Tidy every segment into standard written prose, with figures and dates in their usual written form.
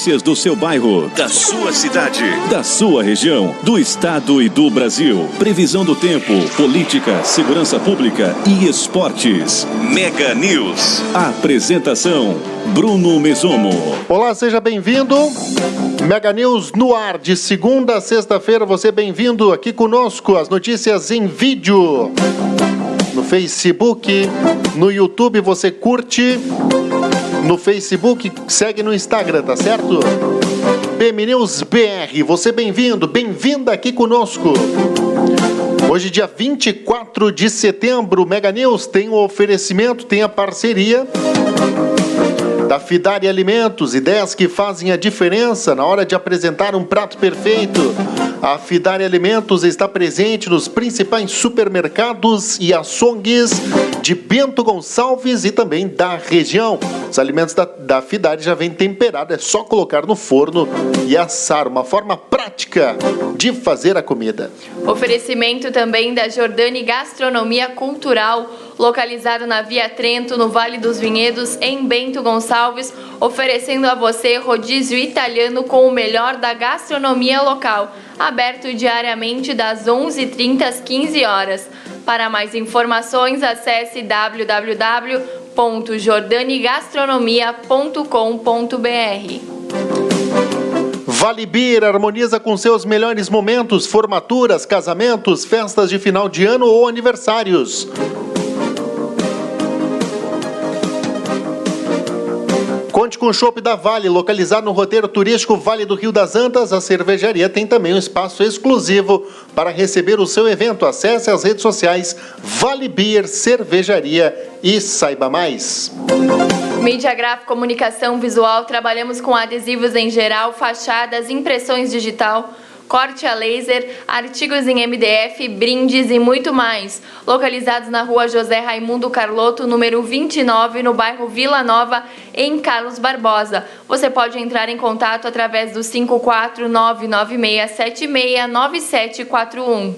notícias do seu bairro, da sua cidade, da sua região, do estado e do Brasil. Previsão do tempo, política, segurança pública e esportes. Mega News. Apresentação: Bruno Mesomo. Olá, seja bem-vindo. Mega News no ar, de segunda a sexta-feira. Você bem-vindo aqui conosco. As notícias em vídeo. No Facebook, no YouTube você curte. No Facebook, segue no Instagram, tá certo? BM News BR, você bem-vindo, bem-vinda aqui conosco. Hoje, dia 24 de setembro, Mega News tem o oferecimento, tem a parceria da Fidari Alimentos, ideias que fazem a diferença na hora de apresentar um prato perfeito. A Fidari Alimentos está presente nos principais supermercados e açougues de Bento Gonçalves e também da região. Os alimentos da Fidari já vêm temperados, é só colocar no forno e assar, uma forma prática de fazer a comida. Oferecimento também da Jordani Gastronomia Cultural, localizado na Via Trento, no Vale dos Vinhedos, em Bento Gonçalves, oferecendo a você rodízio italiano com o melhor da gastronomia local, aberto diariamente das 11h30 às 15 horas. Para mais informações, acesse www.jordanigastronomia.com.br. Vale Beer harmoniza com seus melhores momentos, formaturas, casamentos, festas de final de ano ou aniversários. Conte com o Chopp da Vale, localizado no roteiro turístico Vale do Rio das Antas. A cervejaria tem também um espaço exclusivo para receber o seu evento. Acesse as redes sociais Vale Beer Cervejaria e saiba mais. Mídia Gráfica, Comunicação Visual, trabalhamos com adesivos em geral, fachadas, impressões digital, corte a laser, artigos em MDF, brindes e muito mais. Localizados na rua José Raimundo Carlotto, número 29, no bairro Vila Nova, em Carlos Barbosa. Você pode entrar em contato através do 54996769741.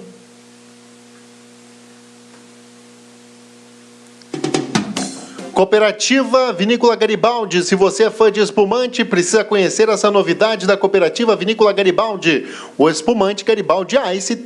Cooperativa Vinícola Garibaldi. Se você é fã de espumante, precisa conhecer essa novidade da Cooperativa Vinícola Garibaldi. O espumante Garibaldi Ice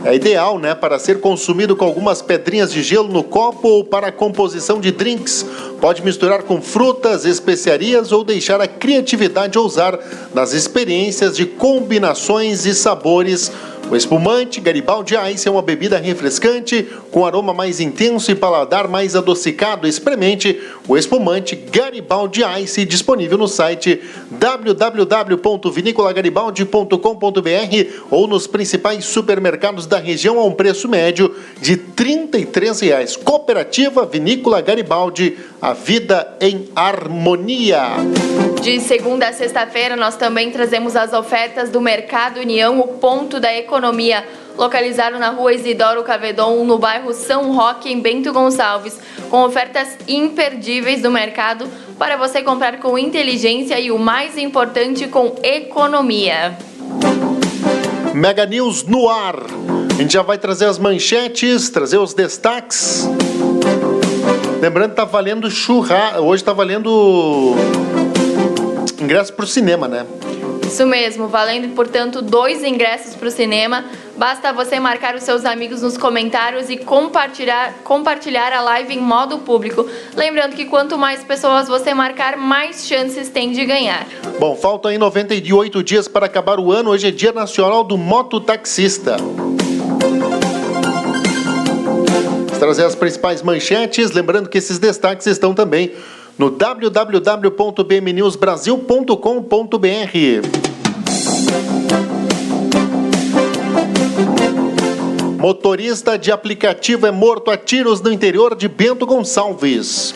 é ideal, né, para ser consumido com algumas pedrinhas de gelo no copo ou para a composição de drinks. Pode misturar com frutas, especiarias ou deixar a criatividade ousar nas experiências de combinações e sabores. O espumante Garibaldi Ice é uma bebida refrescante, com aroma mais intenso e paladar mais adocicado. Experimente o espumante Garibaldi Ice, disponível no site www.viniculagaribaldi.com.br ou nos principais supermercados da região a um preço médio de R$ 33. Cooperativa Vinícola Garibaldi, a vida em harmonia. De segunda a sexta-feira, nós também trazemos as ofertas do Mercado União, o ponto da economia, localizado na rua Isidoro Cavedon, no bairro São Roque, em Bento Gonçalves, com ofertas imperdíveis do mercado para você comprar com inteligência e, o mais importante, com economia. Mega News no ar. A gente já vai trazer as manchetes, trazer os destaques. Lembrando que tá valendo hoje tá valendo ingresso para o cinema, né? Isso mesmo, valendo, portanto, 2 ingressos para o cinema. Basta você marcar os seus amigos nos comentários e compartilhar a live em modo público. Lembrando que quanto mais pessoas você marcar, mais chances tem de ganhar. Bom, faltam aí 98 dias para acabar o ano. Hoje é Dia Nacional do Mototaxista. Vou trazer as principais manchetes, lembrando que esses destaques estão também no www.bmnewsbrasil.com.br. Motorista de aplicativo é morto a tiros no interior de Bento Gonçalves.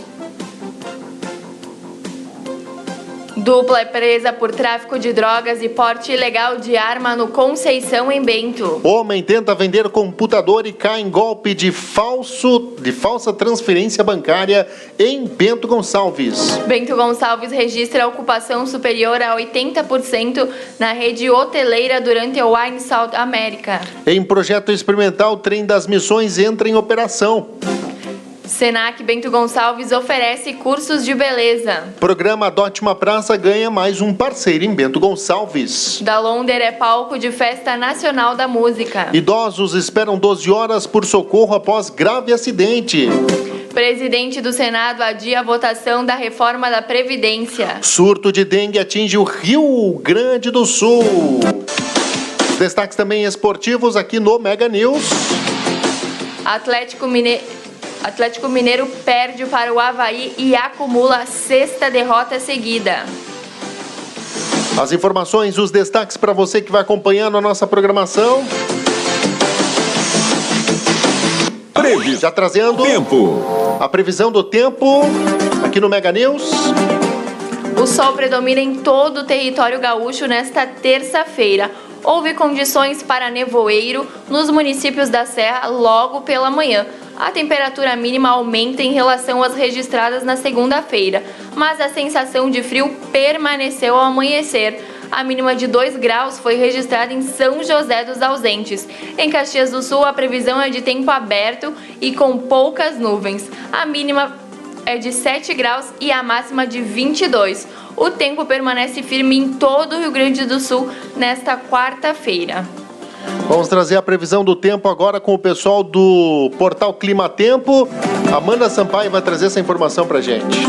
Dupla é presa por tráfico de drogas e porte ilegal de arma no Conceição, em Bento. Homem tenta vender computador e cai em golpe de falsa transferência bancária em Bento Gonçalves. Bento Gonçalves registra ocupação superior a 80% na rede hoteleira durante o Wine South America. Em projeto experimental, o Trem das Missões entra em operação. Senac Bento Gonçalves oferece cursos de beleza. Programa Adote uma Praça ganha mais um parceiro em Bento Gonçalves. Dalonder é palco de Festa Nacional da Música. Idosos esperam 12 horas por socorro após grave acidente. Presidente do Senado adia a votação da reforma da Previdência. Surto de dengue atinge o Rio Grande do Sul. Os destaques também esportivos aqui no Mega News. Atlético Mineiro perde para o Avaí e acumula a 6ª derrota seguida. As informações, os destaques para você que vai acompanhando a nossa programação. Já trazendo a previsão do tempo aqui no Mega News. O sol predomina em todo o território gaúcho nesta terça-feira. Houve condições para nevoeiro nos municípios da Serra logo pela manhã. A temperatura mínima aumenta em relação às registradas na segunda-feira, mas a sensação de frio permaneceu ao amanhecer. A mínima de 2 graus foi registrada em São José dos Ausentes. Em Caxias do Sul, a previsão é de tempo aberto e com poucas nuvens. A mínima é de 7 graus e a máxima de 22. O tempo permanece firme em todo o Rio Grande do Sul nesta quarta-feira. Vamos trazer a previsão do tempo agora com o pessoal do Portal Clima Tempo. Amanda Sampaio vai trazer essa informação pra gente.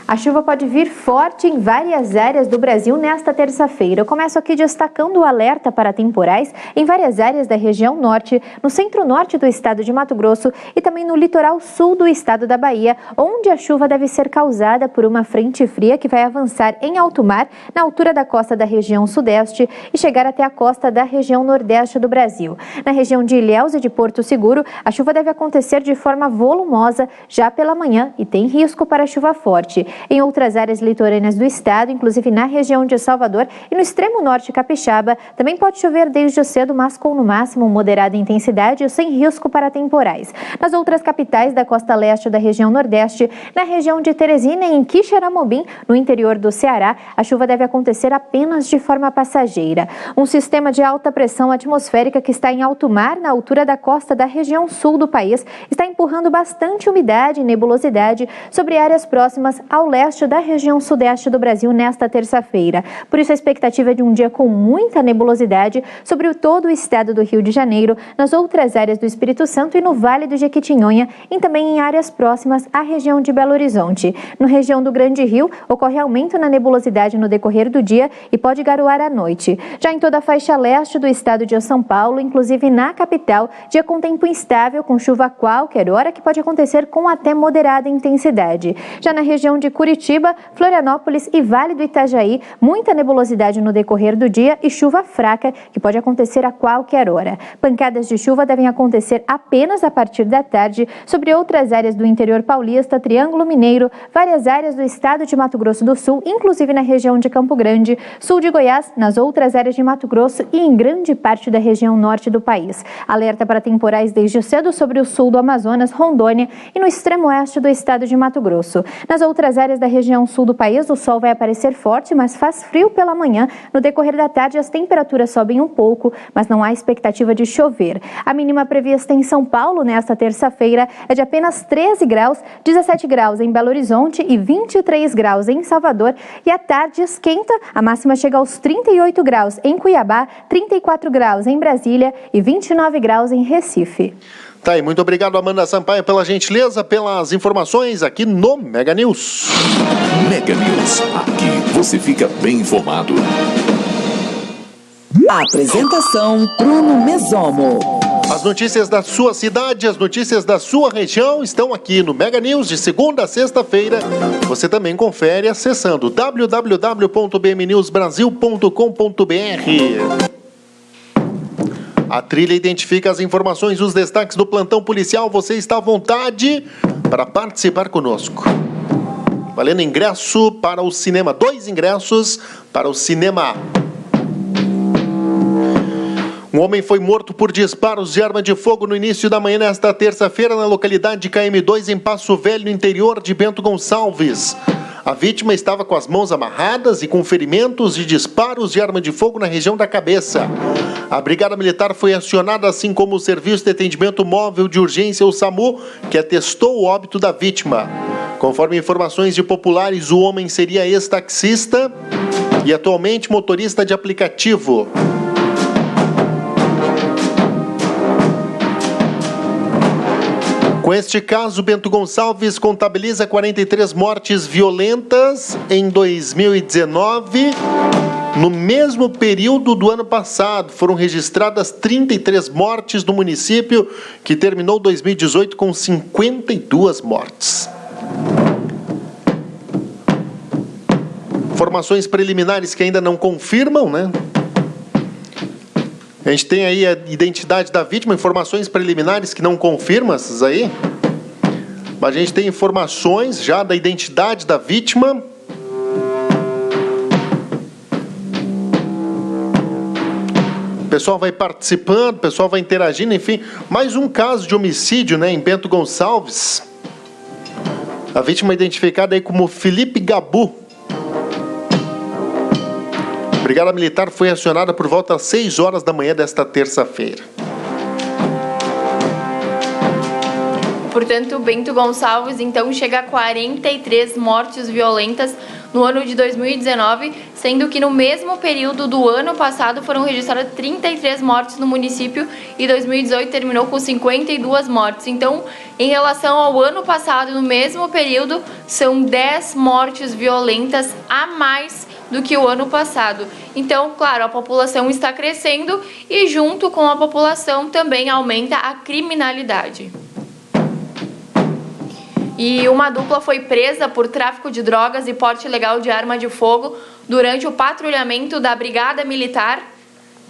A chuva pode vir forte em várias áreas do Brasil nesta terça-feira. Eu começo aqui destacando o alerta para temporais em várias áreas da região norte, no centro-norte do estado de Mato Grosso e também no litoral sul do estado da Bahia, onde a chuva deve ser causada por uma frente fria que vai avançar em alto mar, na altura da costa da região sudeste e chegar até a costa da região nordeste do Brasil. Na região de Ilhéus e de Porto Seguro, a chuva deve acontecer de forma volumosa já pela manhã e tem risco para chuva forte. Em outras áreas litorâneas do estado, inclusive na região de Salvador e no extremo norte capixaba, também pode chover desde cedo, mas com no máximo moderada intensidade e sem risco para temporais. Nas outras capitais da costa leste da região nordeste, na região de Teresina e em Quixeramobim, no interior do Ceará, a chuva deve acontecer apenas de forma passageira. Um sistema de alta pressão atmosférica que está em alto mar, na altura da costa da região sul do país, está empurrando bastante umidade e nebulosidade sobre áreas próximas ao leste da região sudeste do Brasil nesta terça-feira. Por isso, a expectativa é de um dia com muita nebulosidade sobre todo o estado do Rio de Janeiro, nas outras áreas do Espírito Santo e no Vale do Jequitinhonha e também em áreas próximas à região de Belo Horizonte. Na região do Grande Rio, ocorre aumento na nebulosidade no decorrer do dia e pode garoar à noite. Já em toda a faixa leste do estado de São Paulo, inclusive na capital, dia com tempo instável, com chuva a qualquer hora, que pode acontecer com até moderada intensidade. Já na região de Curitiba, Florianópolis e Vale do Itajaí, muita nebulosidade no decorrer do dia e chuva fraca, que pode acontecer a qualquer hora. Pancadas de chuva devem acontecer apenas a partir da tarde sobre outras áreas do interior paulista, Triângulo Mineiro, várias áreas do estado de Mato Grosso do Sul, inclusive na região de Campo Grande, sul de Goiás, nas outras áreas de Mato Grosso e em grande parte da região norte do país. Alerta para temporais desde cedo sobre o sul do Amazonas, Rondônia e no extremo oeste do estado de Mato Grosso. Nas outras áreas da região sul do país, o sol vai aparecer forte, mas faz frio pela manhã. No decorrer da tarde, as temperaturas sobem um pouco, mas não há expectativa de chover. A mínima prevista em São Paulo nesta terça-feira é de apenas 13 graus, 17 graus em Belo Horizonte e 23 graus em Salvador. E à tarde esquenta, a máxima chega aos 38 graus em Cuiabá, 34 graus em Brasília e 29 graus em Recife. Tá aí, muito obrigado, Amanda Sampaio, pela gentileza, pelas informações aqui no Mega News. Mega News, aqui você fica bem informado. Apresentação Bruno Mesomo. As notícias da sua cidade, as notícias da sua região estão aqui no Mega News de segunda a sexta-feira. Você também confere acessando www.bmnewsbrasil.com.br. A trilha identifica as informações e os destaques do plantão policial. Você está à vontade para participar conosco. Valendo ingresso para o cinema, 2 ingressos para o cinema. Um homem foi morto por disparos de arma de fogo no início da manhã nesta terça-feira na localidade de KM2, em Passo Velho, no interior de Bento Gonçalves. A vítima estava com as mãos amarradas e com ferimentos de disparos de arma de fogo na região da cabeça. A Brigada Militar foi acionada, assim como o Serviço de Atendimento Móvel de Urgência, o SAMU, que atestou o óbito da vítima. Conforme informações de populares, o homem seria ex-taxista e atualmente motorista de aplicativo. Com este caso, Bento Gonçalves contabiliza 43 mortes violentas em 2019. No mesmo período do ano passado, foram registradas 33 mortes no município, que terminou 2018 com 52 mortes. Informações preliminares que ainda não confirmam, né? A gente tem aí a identidade da vítima, informações preliminares que não confirmam essas aí. Mas a gente tem informações já da identidade da vítima. O pessoal vai participando, o pessoal vai interagindo, enfim. Mais um caso de homicídio, né, em Bento Gonçalves. A vítima é identificada aí como Felipe Gabu. A Brigada Militar foi acionada por volta das 6 horas da manhã desta terça-feira. Portanto, Bento Gonçalves, então, chega a 43 mortes violentas no ano de 2019, sendo que no mesmo período do ano passado foram registradas 33 mortes no município e 2018 terminou com 52 mortes. Então, em relação ao ano passado, no mesmo período, são 10 mortes violentas a mais do que o ano passado. Então, claro, a população está crescendo e junto com a população também aumenta a criminalidade. E uma dupla foi presa por tráfico de drogas e porte ilegal de arma de fogo durante o patrulhamento da Brigada Militar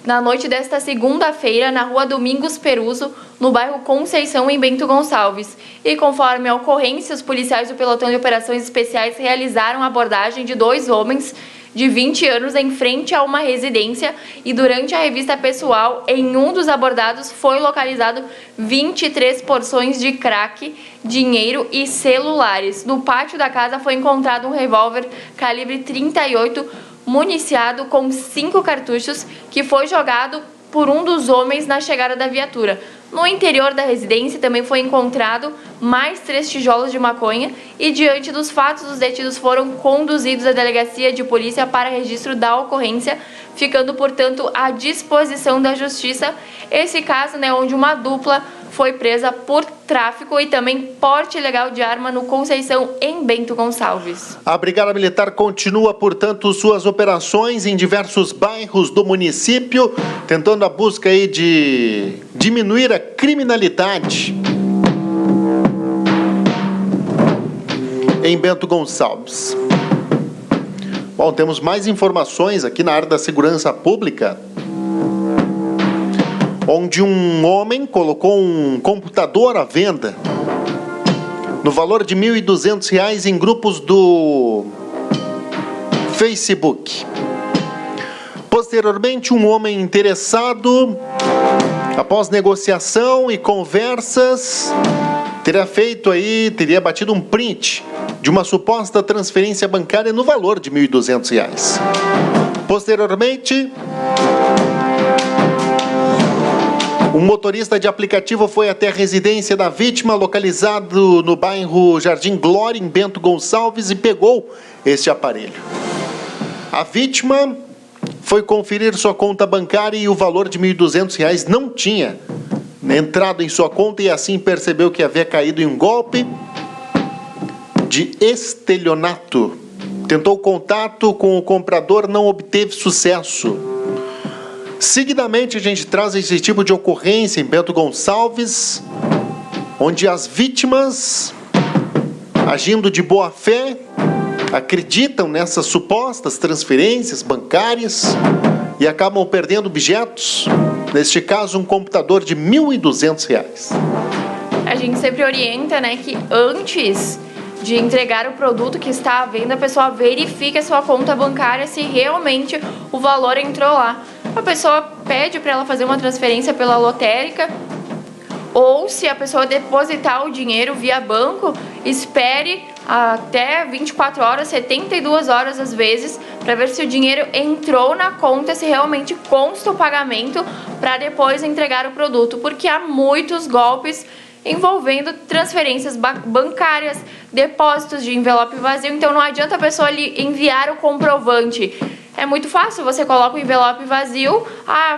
na noite desta segunda-feira na rua Domingos Peruso, no bairro Conceição, em Bento Gonçalves. E conforme a ocorrência, os policiais do Pelotão de Operações Especiais realizaram a abordagem de 2 homens de 20 anos em frente a uma residência e durante a revista pessoal, em um dos abordados foi localizado 23 porções de crack, dinheiro e celulares. No pátio da casa foi encontrado um revólver calibre 38 municiado com 5 cartuchos que foi jogado por um dos homens na chegada da viatura. No interior da residência também foi encontrado mais 3 tijolos de maconha e, diante dos fatos, os detidos foram conduzidos à delegacia de polícia para registro da ocorrência, ficando, portanto, à disposição da justiça. Esse caso, né, onde uma dupla foi presa por tráfico e também porte ilegal de arma no Conceição, em Bento Gonçalves. A Brigada Militar continua, portanto, suas operações em diversos bairros do município, tentando a busca aí de diminuir a criminalidade em Bento Gonçalves. Bom, temos mais informações aqui na área da segurança pública, onde um homem colocou um computador à venda no valor de R$ 1.200 em grupos do Facebook. Posteriormente, um homem interessado, após negociação e conversas, teria batido um print de uma suposta transferência bancária no valor de R$ 1.200. Posteriormente, um motorista de aplicativo foi até a residência da vítima, localizado no bairro Jardim Glória, em Bento Gonçalves, e pegou este aparelho. A vítima foi conferir sua conta bancária e o valor de R$ 1.200 não tinha entrado em sua conta e assim percebeu que havia caído em um golpe de estelionato. Tentou contato com o comprador, não obteve sucesso. Seguidamente, a gente traz esse tipo de ocorrência em Bento Gonçalves, onde as vítimas, agindo de boa fé, acreditam nessas supostas transferências bancárias e acabam perdendo objetos, neste caso um computador de R$ 1.200. A gente sempre orienta, né, que antes de entregar o produto que está à venda, a pessoa verifique a sua conta bancária se realmente o valor entrou lá. A pessoa pede para ela fazer uma transferência pela lotérica, ou se a pessoa depositar o dinheiro via banco, espere até 24 horas, 72 horas às vezes, para ver se o dinheiro entrou na conta, se realmente consta o pagamento, para depois entregar o produto, porque há muitos golpes envolvendo transferências bancárias, depósitos de envelope vazio, então não adianta a pessoa ali enviar o comprovante. É muito fácil, você coloca o envelope vazio,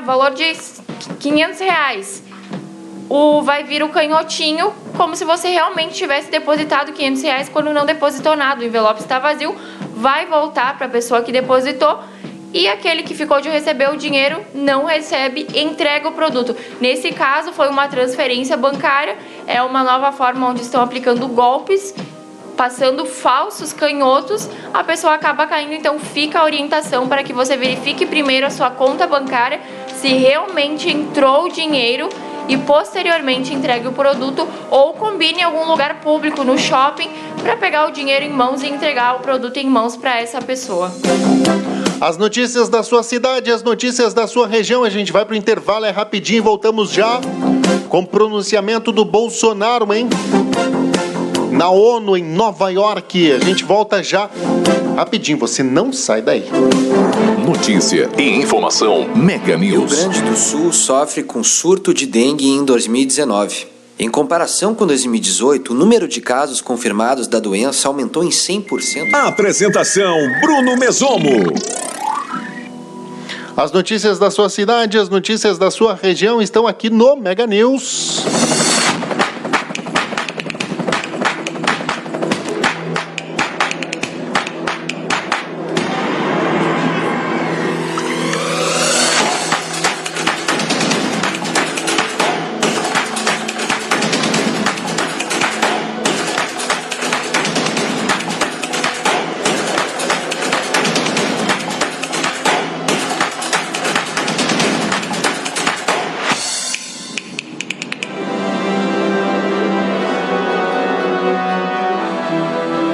valor de R$500. Vai vir o canhotinho, como se você realmente tivesse depositado R$500 quando não depositou nada. O envelope está vazio, vai voltar para a pessoa que depositou e aquele que ficou de receber o dinheiro não recebe, entrega o produto. Nesse caso, foi uma transferência bancária, é uma nova forma onde estão aplicando golpes, passando falsos canhotos, a pessoa acaba caindo. Então fica a orientação para que você verifique primeiro a sua conta bancária, se realmente entrou o dinheiro, e posteriormente entregue o produto, ou combine em algum lugar público, no shopping, para pegar o dinheiro em mãos e entregar o produto em mãos para essa pessoa. As notícias da sua cidade, as notícias da sua região. A gente vai para o intervalo, é rapidinho, voltamos já com o pronunciamento do Bolsonaro, hein? Na ONU, em Nova York. A gente volta já rapidinho, você não sai daí. Notícia e informação Mega News. Rio Grande do Sul sofre com surto de dengue em 2019. Em comparação com 2018, o número de casos confirmados da doença aumentou em 100%. Apresentação Bruno Mesomo. As notícias da sua cidade, as notícias da sua região estão aqui no Mega News.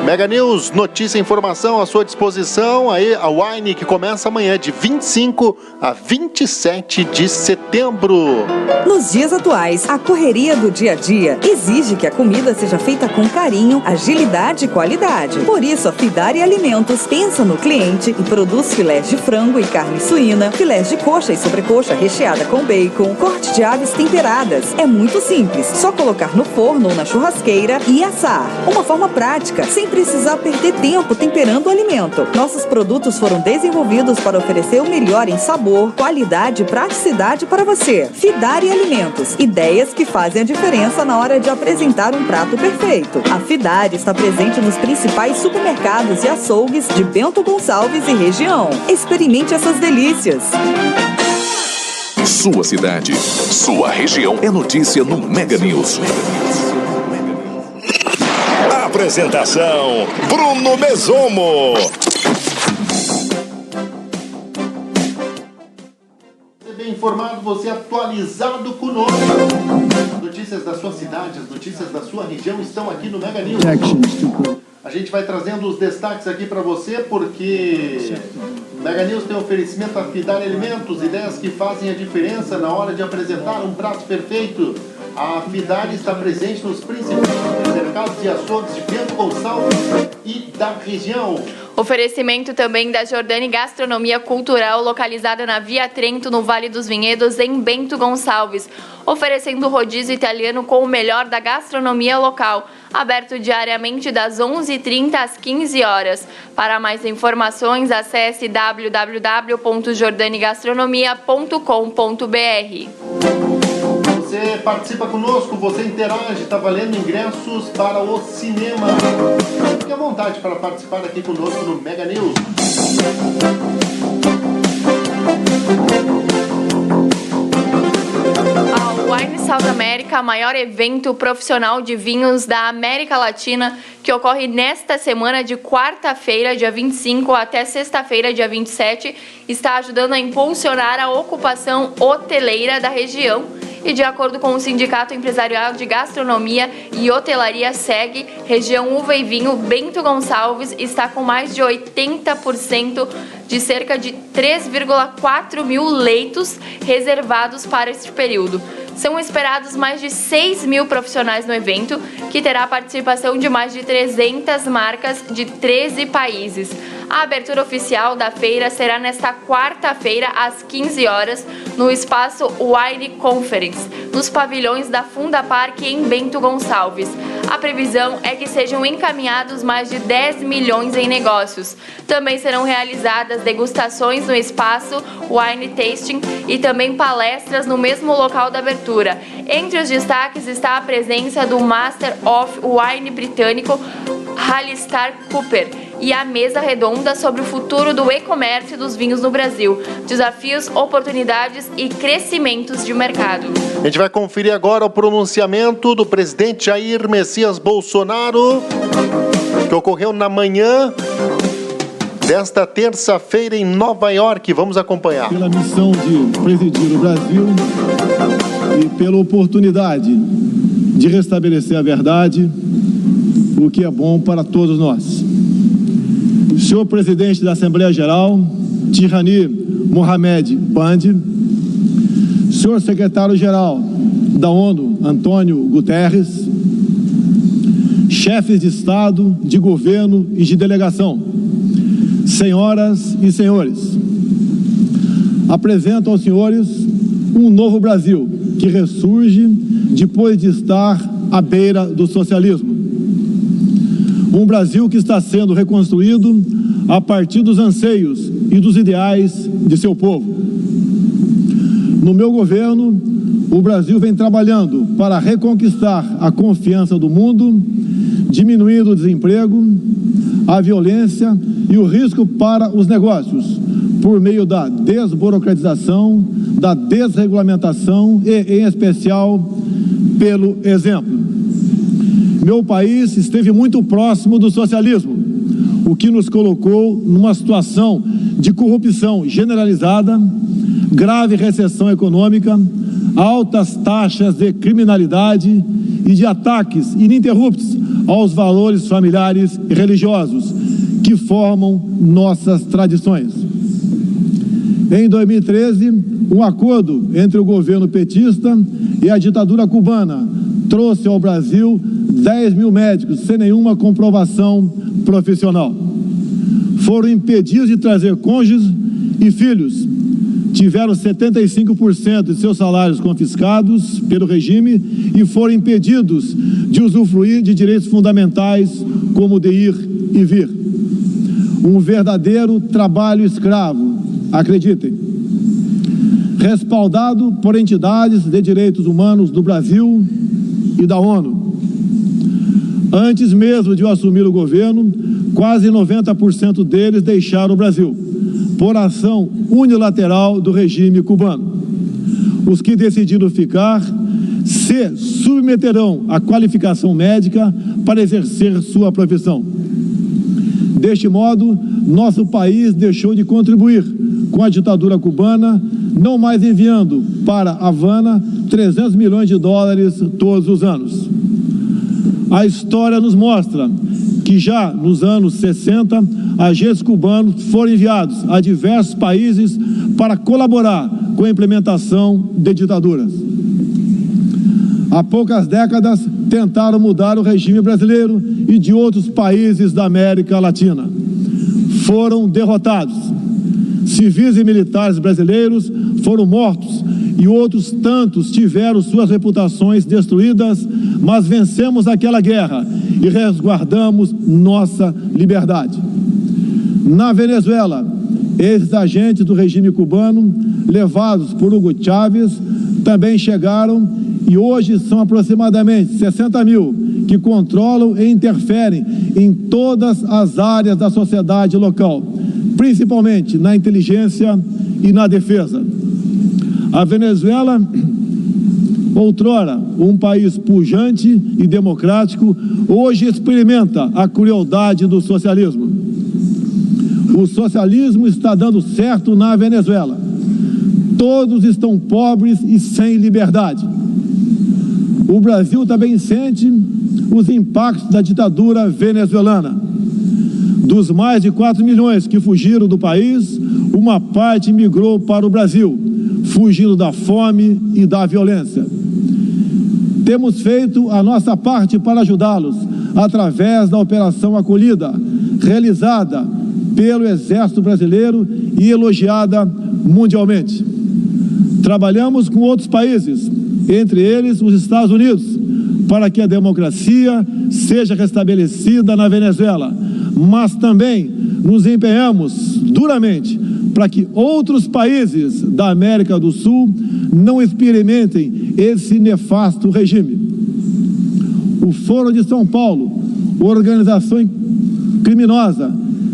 Mega News, notícia e informação à sua disposição. Aí a Wine, que começa amanhã de 25 a 27 de setembro. Nos dias atuais, a correria do dia a dia exige que a comida seja feita com carinho, agilidade e qualidade. Por isso, a Fidari Alimentos pensa no cliente e produz filés de frango e carne suína, filés de coxa e sobrecoxa recheada com bacon, corte de aves temperadas. É muito simples, só colocar no forno ou na churrasqueira e assar. Uma forma prática, sem precisar perder tempo temperando o alimento. Nossos produtos foram desenvolvidos para oferecer o melhor em sabor, qualidade e praticidade para você. Fidari Alimentos, ideias que fazem a diferença na hora de apresentar um prato perfeito. A Fidari está presente nos principais supermercados e açougues de Bento Gonçalves e região. Experimente essas delícias. Sua cidade, sua região é notícia no Mega News. Apresentação Bruno Mesomo. Você bem informado, você atualizado conosco. As notícias da sua cidade, as notícias da sua região estão aqui no Mega News. A gente vai trazendo os destaques aqui para você, porque o Mega News tem oferecimento a Fidari Alimentos, ideias que fazem a diferença na hora de apresentar um prato perfeito. A Fidari está presente nos principais mercados e açougues de Bento Gonçalves e da região. Oferecimento também da Jordani Gastronomia Cultural, localizada na Via Trento, no Vale dos Vinhedos, em Bento Gonçalves. Oferecendo rodízio italiano com o melhor da gastronomia local. Aberto diariamente das 11h30 às 15 horas. Para mais informações, acesse www.jordanigastronomia.com.br. Você participa conosco, você interage, está valendo ingressos para o cinema. Fique à vontade para participar aqui conosco no Mega News. A Wine South America, maior evento profissional de vinhos da América Latina, que ocorre nesta semana de quarta-feira, dia 25, até sexta-feira, dia 27, está ajudando a impulsionar a ocupação hoteleira da região E de acordo com o Sindicato Empresarial de Gastronomia e Hotelaria SEG, região Uva e Vinho, Bento Gonçalves está com mais de 80% de cerca de 3,4 mil leitos reservados para este período. São esperados mais de 6 mil profissionais no evento, que terá a participação de mais de 300 marcas de 13 países. A abertura oficial da feira será nesta quarta-feira, às 15 horas, no espaço Wine Conference, nos pavilhões da Fundapark em Bento Gonçalves. A previsão é que sejam encaminhados mais de 10 milhões em negócios. Também serão realizadas degustações no espaço Wine Tasting e também palestras no mesmo local da abertura. Entre os destaques está a presença do Master of Wine britânico Alistair Cooper e a mesa redonda sobre o futuro do e-comércio dos vinhos no Brasil, desafios, oportunidades e crescimentos de mercado. A gente vai conferir agora o pronunciamento do presidente Jair Messias Bolsonaro, que ocorreu na manhã desta terça-feira em Nova York. Vamos acompanhar. Pela missão de presidir o Brasil e pela oportunidade de restabelecer a verdade, o que é bom para todos nós. Senhor presidente da Assembleia Geral, Tirani Mohamed Bandi, senhor secretário-geral da ONU, Antônio Guterres, chefes de Estado, de governo e de delegação, senhoras e senhores, apresento aos senhores um novo Brasil que ressurge depois de estar à beira do socialismo. Um Brasil que está sendo reconstruído a partir dos anseios e dos ideais de seu povo. No meu governo, o Brasil vem trabalhando para reconquistar a confiança do mundo, diminuindo o desemprego, a violência e o risco para os negócios, por meio da desburocratização, da desregulamentação e, em especial, pelo exemplo. Meu país esteve muito próximo do socialismo, o que nos colocou numa situação de corrupção generalizada, grave recessão econômica, altas taxas de criminalidade e de ataques ininterruptos aos valores familiares e religiosos que formam nossas tradições. Em 2013, um acordo entre o governo petista e a ditadura cubana trouxe ao Brasil 10 mil médicos sem nenhuma comprovação profissional. Foram impedidos de trazer cônjuges e filhos. Tiveram 75% de seus salários confiscados pelo regime e foram impedidos de usufruir de direitos fundamentais como de ir e vir. Um verdadeiro trabalho escravo, acreditem. Respaldado por entidades de direitos humanos do Brasil e da ONU. Antes mesmo de eu assumir o governo, quase 90% deles deixaram o Brasil, por ação unilateral do regime cubano. Os que decidiram ficar se submeterão à qualificação médica para exercer sua profissão. Deste modo, nosso país deixou de contribuir com a ditadura cubana, não mais enviando para Havana 300 milhões de dólares todos os anos. A história nos mostra que já nos anos 60, agentes cubanos foram enviados a diversos países para colaborar com a implementação de ditaduras. Há poucas décadas, tentaram mudar o regime brasileiro e de outros países da América Latina. Foram derrotados. Civis e militares brasileiros foram mortos e outros tantos tiveram suas reputações destruídas, mas vencemos aquela guerra e resguardamos nossa liberdade. Na Venezuela, esses agentes do regime cubano, levados por Hugo Chávez, também chegaram e hoje são aproximadamente 60 mil que controlam e interferem em todas as áreas da sociedade local, principalmente na inteligência e na defesa. A Venezuela, outrora um país pujante e democrático, hoje experimenta a crueldade do socialismo. O socialismo está dando certo na Venezuela. todos estão pobres e sem liberdade. O Brasil também sente os impactos da ditadura venezuelana. Dos mais de 4 milhões que fugiram do país, uma parte migrou para o Brasil, fugindo da fome e da violência. Temos feito a nossa parte para ajudá-los através da Operação Acolhida, realizada pelo Exército Brasileiro e elogiada mundialmente. Trabalhamos com outros países, entre eles os Estados Unidos, para que a democracia seja restabelecida na Venezuela, mas também nos empenhamos duramente para que outros países da América do Sul não experimentem esse nefasto regime. O Foro de São Paulo, organização criminosa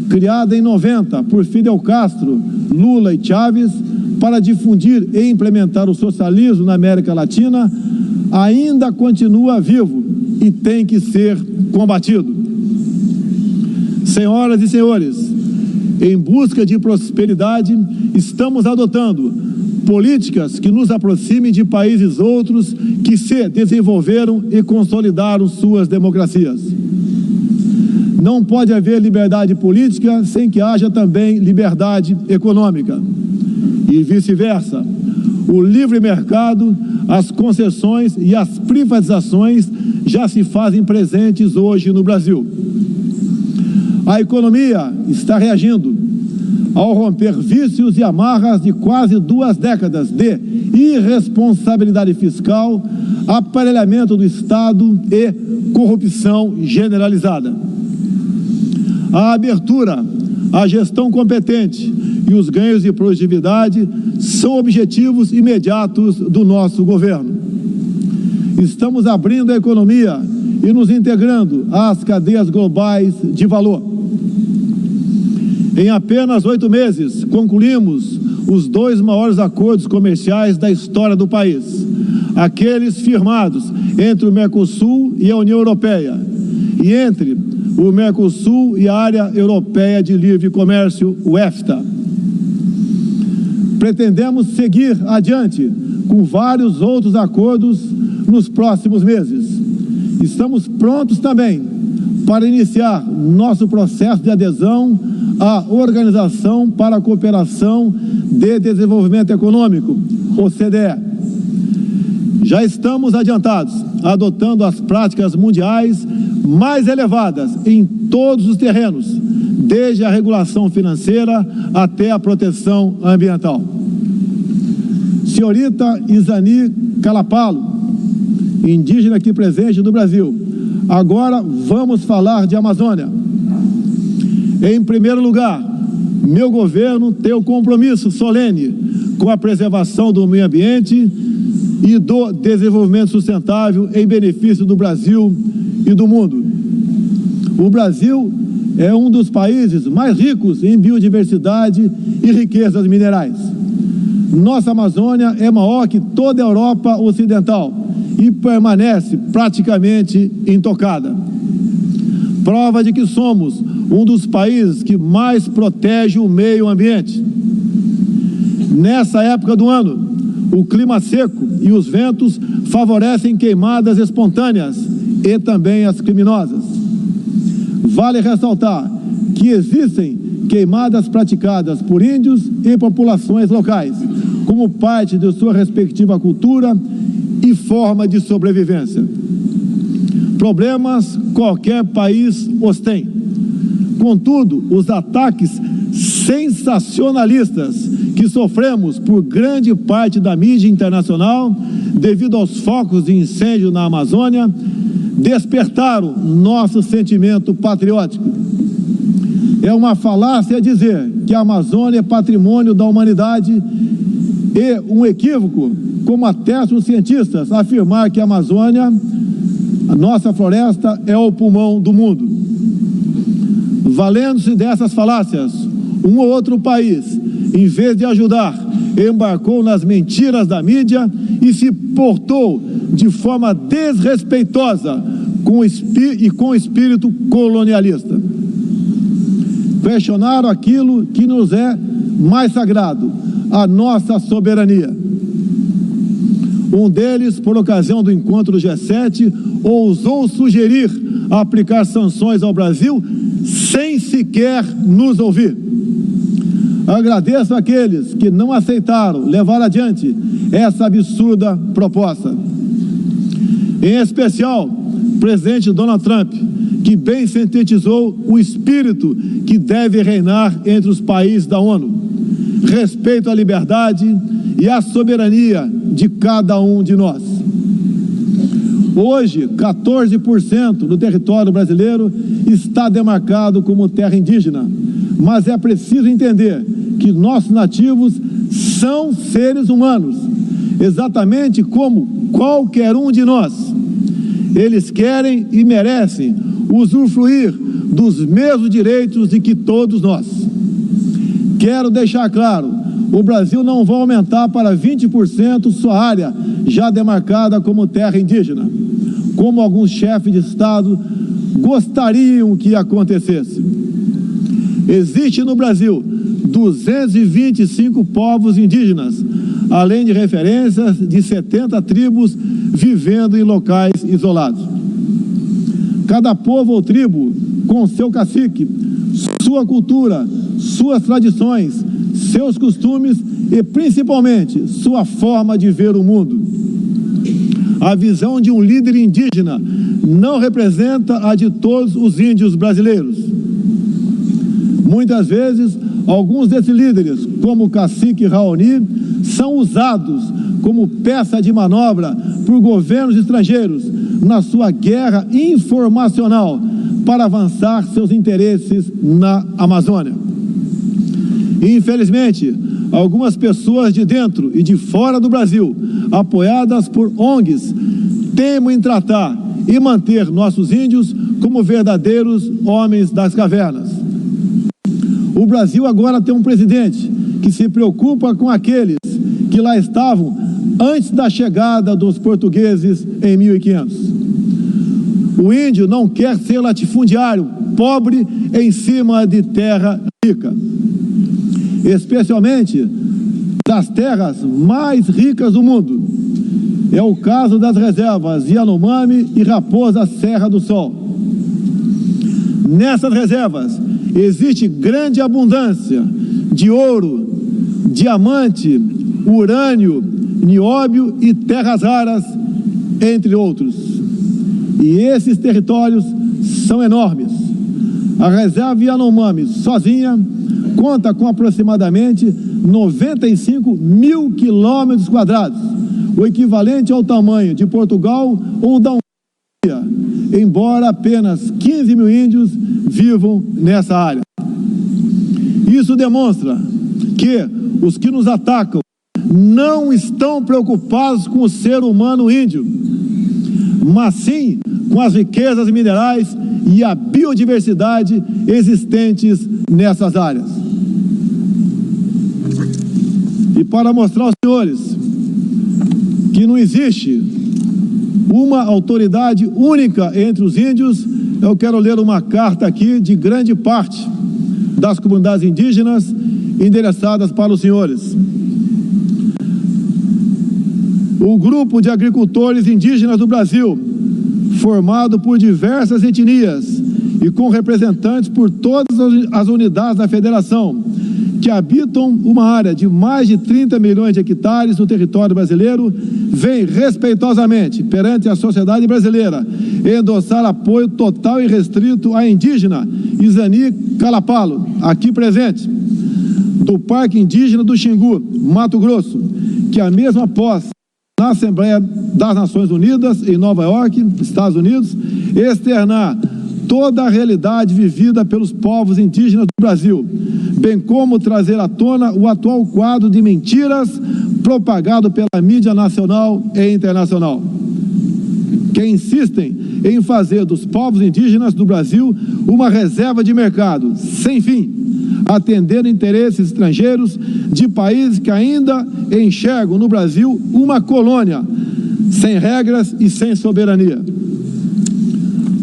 criada em 90 por Fidel Castro, Lula e Chávez para difundir e implementar o socialismo na América Latina, ainda continua vivo e tem que ser combatido. Senhoras e senhores, em busca de prosperidade, estamos adotando políticas que nos aproximem de países outros que se desenvolveram e consolidaram suas democracias. Não pode haver liberdade política sem que haja também liberdade econômica. E vice-versa. O livre mercado, as concessões e as privatizações já se fazem presentes hoje no Brasil. A economia está reagindo ao romper vícios e amarras de quase 2 décadas de irresponsabilidade fiscal, aparelhamento do Estado e corrupção generalizada. A abertura, a gestão competente e os ganhos de produtividade são objetivos imediatos do nosso governo. Estamos abrindo a economia e nos integrando às cadeias globais de valor. Em apenas 8 meses, concluímos os 2 maiores acordos comerciais da história do país, aqueles firmados entre o Mercosul e a União Europeia, e entre o Mercosul e a Área Europeia de Livre Comércio, o EFTA. Pretendemos seguir adiante com vários outros acordos nos próximos meses. Estamos prontos também para iniciar nosso processo de adesão à Organização para a Cooperação de Desenvolvimento Econômico, OCDE. Já estamos adiantados, adotando as práticas mundiais mais elevadas em todos os terrenos, desde a regulação financeira até a proteção ambiental. Senhorita Izani Calapalo, indígena aqui presente do Brasil, agora vamos falar de Amazônia. Em primeiro lugar, meu governo tem o compromisso solene com a preservação do meio ambiente e do desenvolvimento sustentável em benefício do Brasil e do mundo. O Brasil é um dos países mais ricos em biodiversidade e riquezas minerais. Nossa Amazônia é maior que toda a Europa Ocidental e permanece praticamente intocada. Prova de que somos um dos países que mais protege o meio ambiente. Nessa época do ano, o clima seco e os ventos favorecem queimadas espontâneas e também as criminosas. Vale ressaltar que existem queimadas praticadas por índios e populações locais, como parte de sua respectiva cultura e forma de sobrevivência. Problemas qualquer país os tem. Contudo, os ataques sensacionalistas que sofremos por grande parte da mídia internacional, devido aos focos de incêndio na Amazônia, despertaram nosso sentimento patriótico. É uma falácia dizer que a Amazônia é patrimônio da humanidade e um equívoco, como atestam os cientistas, afirmar que a Amazônia, a nossa floresta, é o pulmão do mundo. Valendo-se dessas falácias, um ou outro país, em vez de ajudar, embarcou nas mentiras da mídia e se portou de forma desrespeitosa com espírito colonialista. Questionaram aquilo que nos é mais sagrado, a nossa soberania. Um deles, por ocasião do encontro do G7, ousou sugerir aplicar sanções ao Brasil sem sequer nos ouvir. Agradeço àqueles que não aceitaram levar adiante essa absurda proposta. Em especial, o presidente Donald Trump, que bem sintetizou o espírito que deve reinar entre os países da ONU: respeito à liberdade e à soberania de cada um de nós. Hoje, 14% do território brasileiro está demarcado como terra indígena, mas é preciso entender que nossos nativos são seres humanos, exatamente como qualquer um de nós. Eles querem e merecem usufruir dos mesmos direitos de que todos nós. Quero deixar claro, o Brasil não vai aumentar para 20% sua área já demarcada como terra indígena, como alguns chefes de Estado gostariam que acontecesse. Existe no Brasil 225 povos indígenas, além de referências de 70 tribos vivendo em locais isolados. Cada povo ou tribo, com seu cacique, sua cultura, suas tradições, seus costumes e, principalmente, sua forma de ver o mundo. A visão de um líder indígena não representa a de todos os índios brasileiros. Muitas vezes, alguns desses líderes, como o cacique Raoni, são usados como peça de manobra por governos estrangeiros na sua guerra informacional para avançar seus interesses na Amazônia. Infelizmente, algumas pessoas de dentro e de fora do Brasil, apoiadas por ONGs, temem tratar e manter nossos índios como verdadeiros homens das cavernas. O Brasil agora tem um presidente que se preocupa com aqueles que lá estavam antes da chegada dos portugueses em 1500. O índio não quer ser latifundiário, pobre em cima de terra rica, especialmente das terras mais ricas do mundo. É o caso das reservas Yanomami e Raposa Serra do Sol. Nessas reservas existe grande abundância de ouro, diamante, urânio, nióbio e terras raras, entre outros. E esses territórios são enormes. A reserva Yanomami, sozinha, conta com aproximadamente 95 mil quilômetros quadrados, o equivalente ao tamanho de Portugal ou da Hungria, embora apenas 15 mil índios vivam nessa área. Isso demonstra que os que nos atacam não estão preocupados com o ser humano índio, mas sim com as riquezas minerais e a biodiversidade existentes nessas áreas. E para mostrar aos senhores que não existe uma autoridade única entre os índios, eu quero ler uma carta aqui de grande parte das comunidades indígenas endereçadas para os senhores. O grupo de agricultores indígenas do Brasil, formado por diversas etnias e com representantes por todas as unidades da federação, que habitam uma área de mais de 30 milhões de hectares no território brasileiro, vem respeitosamente perante a sociedade brasileira endossar apoio total e restrito à indígena Izani Calapalo, aqui presente, do Parque Indígena do Xingu, Mato Grosso, que a mesma posse na Assembleia das Nações Unidas, em Nova York, Estados Unidos, externar toda a realidade vivida pelos povos indígenas do Brasil, bem como trazer à tona o atual quadro de mentiras propagado pela mídia nacional e internacional, que insistem em fazer dos povos indígenas do Brasil uma reserva de mercado sem fim, atendendo interesses estrangeiros de países que ainda enxergam no Brasil uma colônia, sem regras e sem soberania.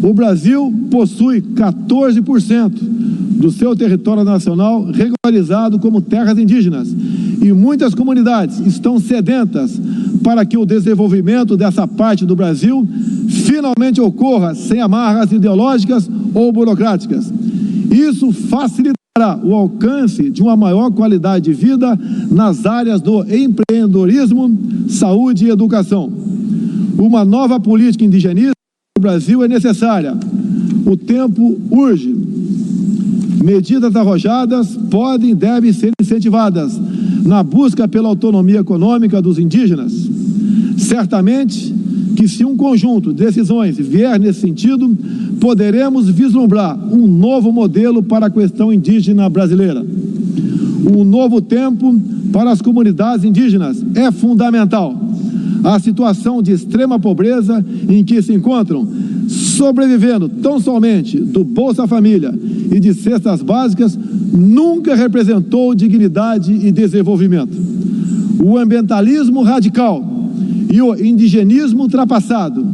O Brasil possui 14% do seu território nacional regularizado como terras indígenas e muitas comunidades estão sedentas para que o desenvolvimento dessa parte do Brasil finalmente ocorra sem amarras ideológicas ou burocráticas. Isso facilitará o alcance de uma maior qualidade de vida nas áreas do empreendedorismo, saúde e educação. Uma nova política indigenista no Brasil é necessária. O tempo urge. Medidas arrojadas podem e devem ser incentivadas na busca pela autonomia econômica dos indígenas. Certamente que, se um conjunto de decisões vier nesse sentido, poderemos vislumbrar um novo modelo para a questão indígena brasileira. Um novo tempo para as comunidades indígenas é fundamental. A situação de extrema pobreza em que se encontram, sobrevivendo tão somente do Bolsa Família e de cestas básicas, nunca representou dignidade e desenvolvimento. O ambientalismo radical e o indigenismo ultrapassado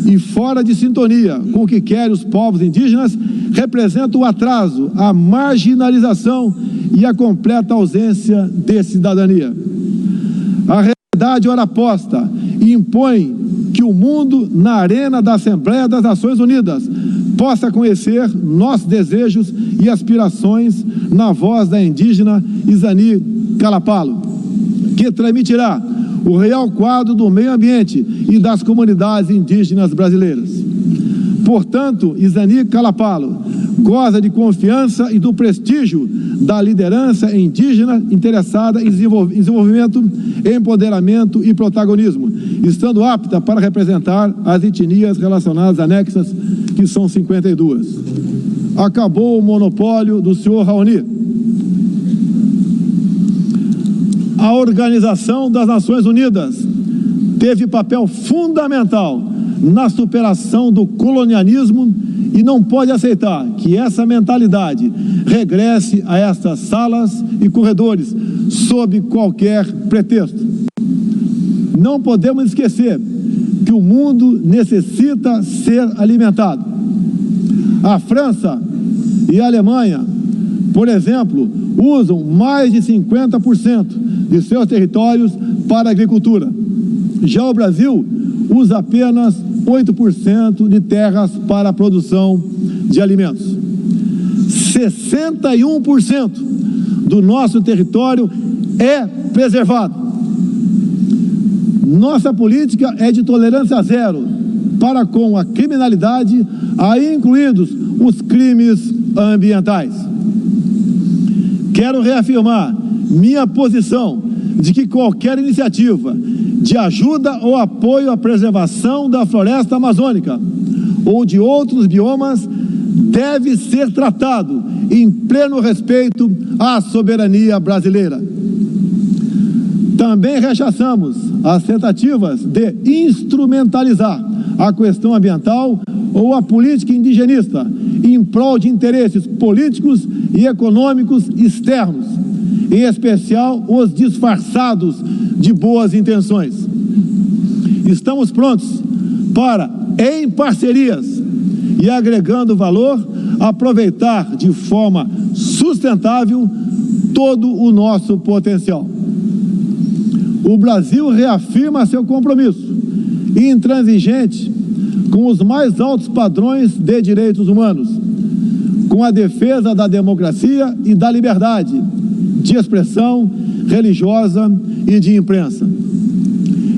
e fora de sintonia com o que querem os povos indígenas representam o atraso, a marginalização e a completa ausência de cidadania. A realidade ora posta impõe que o mundo, na arena da Assembleia das Nações Unidas, possa conhecer nossos desejos e aspirações na voz da indígena Izani Kalapalo, que transmitirá o real quadro do meio ambiente e das comunidades indígenas brasileiras. Portanto, Izani Kalapalo goza de confiança e do prestígio da liderança indígena interessada em desenvolvimento, empoderamento e protagonismo, estando apta para representar as etnias relacionadas anexas, que são 52. Acabou o monopólio do senhor Raoni. A Organização das Nações Unidas teve papel fundamental na superação do colonialismo e não pode aceitar que essa mentalidade regresse a estas salas e corredores sob qualquer pretexto. Não podemos esquecer que o mundo necessita ser alimentado. A França e a Alemanha, por exemplo, usam mais de 50% de seus territórios para a agricultura. Já o Brasil usa apenas 8% de terras para a produção de alimentos. 61% do nosso território é preservado. Nossa política é de tolerância zero para com a criminalidade, aí incluídos os crimes ambientais. Quero reafirmar minha posição de que qualquer iniciativa de ajuda ou apoio à preservação da floresta amazônica ou de outros biomas deve ser tratado em pleno respeito à soberania brasileira. Também rechaçamos as tentativas de instrumentalizar a questão ambiental ou a política indigenista em prol de interesses políticos e econômicos externos, em especial os disfarçados de boas intenções. Estamos prontos para, em parcerias e agregando valor, aproveitar de forma sustentável todo o nosso potencial. O Brasil reafirma seu compromisso intransigente com os mais altos padrões de direitos humanos, com a defesa da democracia e da liberdade de expressão religiosa e de imprensa.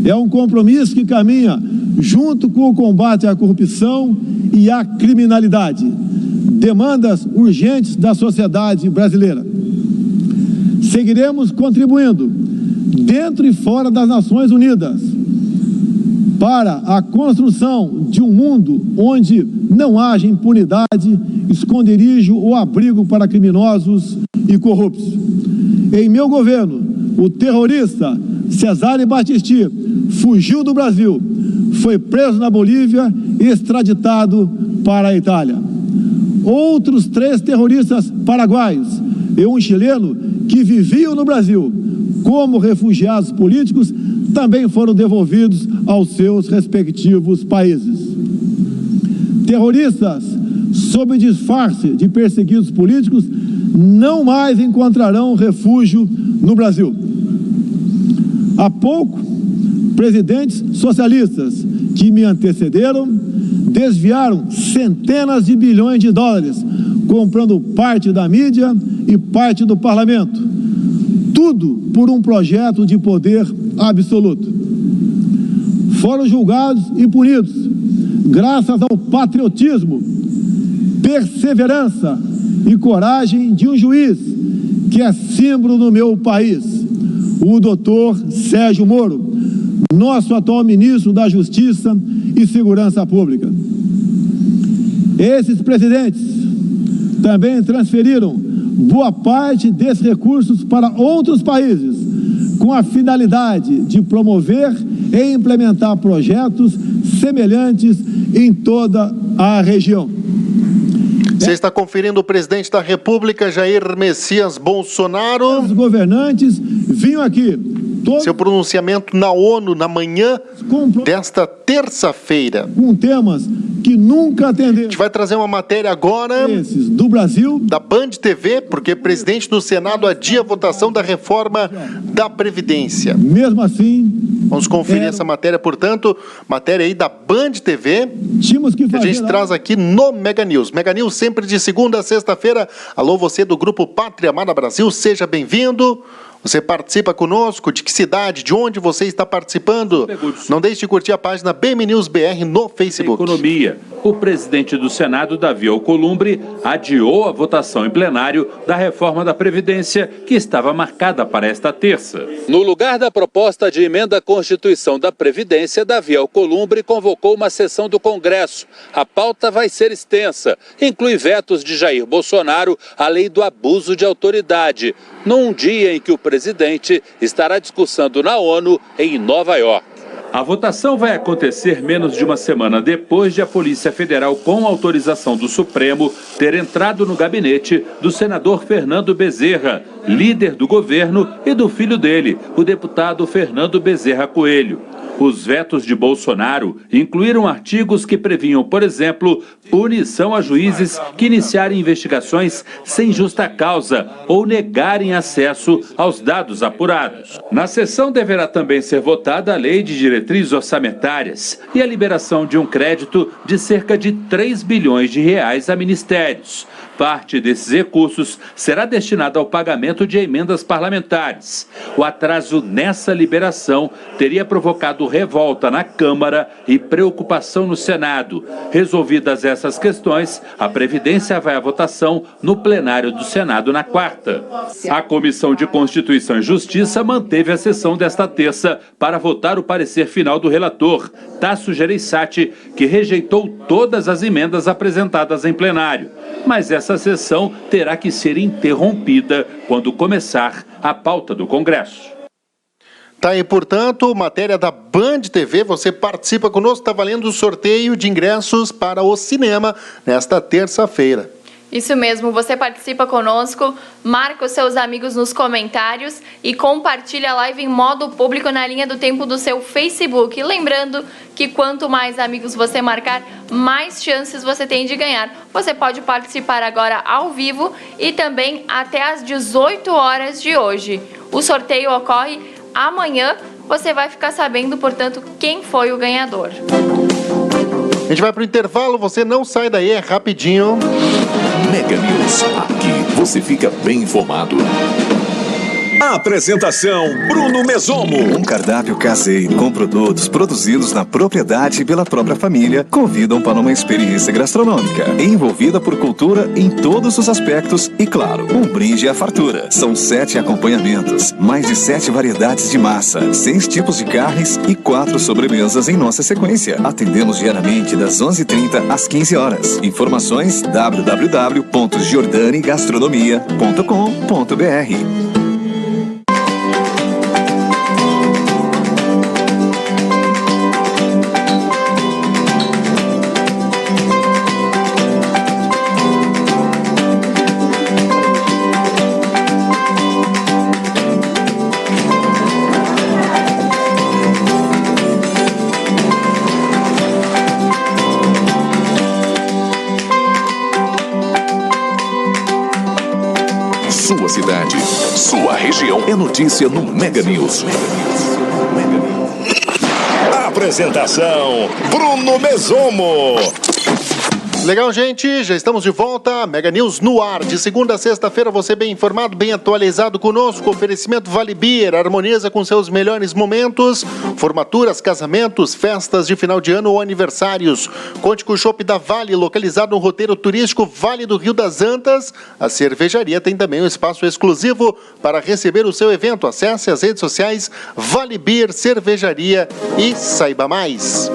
É um compromisso que caminha junto com o combate à corrupção e à criminalidade, demandas urgentes da sociedade brasileira. Seguiremos contribuindo, dentro e fora das Nações Unidas, para a construção de um mundo onde não haja impunidade, esconderijo ou abrigo para criminosos e corruptos. Em meu governo, o terrorista Cesare Battisti fugiu do Brasil, foi preso na Bolívia e extraditado para a Itália. Outros 3 terroristas paraguaios e um chileno que viviam no Brasil como refugiados políticos também foram devolvidos aos seus respectivos países. Terroristas, sob disfarce de perseguidos políticos, não mais encontrarão refúgio no Brasil. Há pouco, presidentes socialistas que me antecederam desviaram centenas de bilhões de dólares, comprando parte da mídia e parte do parlamento. Tudo por um projeto de poder absoluto. Foram julgados e punidos, graças ao patriotismo, perseverança e coragem de um juiz que é símbolo no meu país, o doutor Sérgio Moro, nosso atual ministro da Justiça e Segurança Pública. Esses presidentes também transferiram boa parte desses recursos para outros países, com a finalidade de promover e implementar projetos semelhantes em toda a região. Você está conferindo o presidente da República, Jair Messias Bolsonaro. Os governantes vinham aqui. Seu pronunciamento na ONU na manhã desta terça-feira. Com temas que nunca atenderam. A gente vai trazer uma matéria agora do Brasil, da Band TV, porque o presidente do Senado adia a votação da reforma da Previdência. Mesmo assim, vamos conferir essa matéria, portanto, matéria aí da Band TV, que a gente traz aqui no Mega News. Mega News sempre de segunda a sexta-feira. Alô, você do Grupo Pátria Amada Brasil, seja bem-vindo. Você participa conosco? De que cidade? De onde você está participando? Não deixe de curtir a página BM News BR no Facebook. Economia. O presidente do Senado, Davi Alcolumbre, adiou a votação em plenário da reforma da Previdência, que estava marcada para esta terça. No lugar da proposta de emenda à Constituição da Previdência, Davi Alcolumbre convocou uma sessão do Congresso. A pauta vai ser extensa. Inclui vetos de Jair Bolsonaro à lei do abuso de autoridade, num dia em que o presidente estará discursando na ONU em Nova York. A votação vai acontecer menos de uma semana depois de a Polícia Federal, com autorização do Supremo, ter entrado no gabinete do senador Fernando Bezerra, líder do governo, e do filho dele, o deputado Fernando Bezerra Coelho. Os vetos de Bolsonaro incluíram artigos que previam, por exemplo, punição a juízes que iniciarem investigações sem justa causa ou negarem acesso aos dados apurados. Na sessão deverá também ser votada a Lei de Diretrizes Orçamentárias e a liberação de um crédito de cerca de 3 bilhões de reais a ministérios. Parte desses recursos será destinada ao pagamento de emendas parlamentares. O atraso nessa liberação teria provocado revolta na Câmara e preocupação no Senado. Resolvidas essas questões, a Previdência vai à votação no plenário do Senado na quarta. A Comissão de Constituição e Justiça manteve a sessão desta terça para votar o parecer final do relator, Tasso Gereissati, que rejeitou todas as emendas apresentadas em plenário. Mas essa sessão terá que ser interrompida quando começar a pauta do Congresso. Tá aí, portanto, matéria da Band TV. Você participa conosco, está valendo o sorteio de ingressos para o cinema nesta terça-feira. Isso mesmo, você participa conosco, marca os seus amigos nos comentários e compartilha a live em modo público na linha do tempo do seu Facebook. Lembrando que quanto mais amigos você marcar, mais chances você tem de ganhar. Você pode participar agora ao vivo e também até às 18 horas de hoje. O sorteio ocorre amanhã, você vai ficar sabendo, portanto, quem foi o ganhador. A gente vai para o intervalo, você não sai daí, é rapidinho. Mega News, aqui você fica bem informado. Apresentação Bruno Mesomo. Um cardápio caseiro com produtos produzidos na propriedade e pela própria família convidam para uma experiência gastronômica envolvida por cultura em todos os aspectos e, claro, um brinde à fartura. São 7 acompanhamentos, mais de 7 variedades de massa, 6 tipos de carnes e 4 sobremesas em nossa sequência. Atendemos diariamente das 11h30 às 15 horas. Informações www.giordanigastronomia.com.br. Sua cidade, sua região. É notícia no Mega News. Apresentação: Bruno Mesomo. Legal, gente, já estamos de volta. Mega News no ar. De segunda a sexta-feira, você bem informado, bem atualizado conosco. Oferecimento Vale Beer, harmoniza com seus melhores momentos. Formaturas, casamentos, festas de final de ano ou aniversários. Conte com o Chopp da Vale, localizado no roteiro turístico Vale do Rio das Antas. A cervejaria tem também um espaço exclusivo para receber o seu evento. Acesse as redes sociais Vale Beer Cervejaria e saiba mais.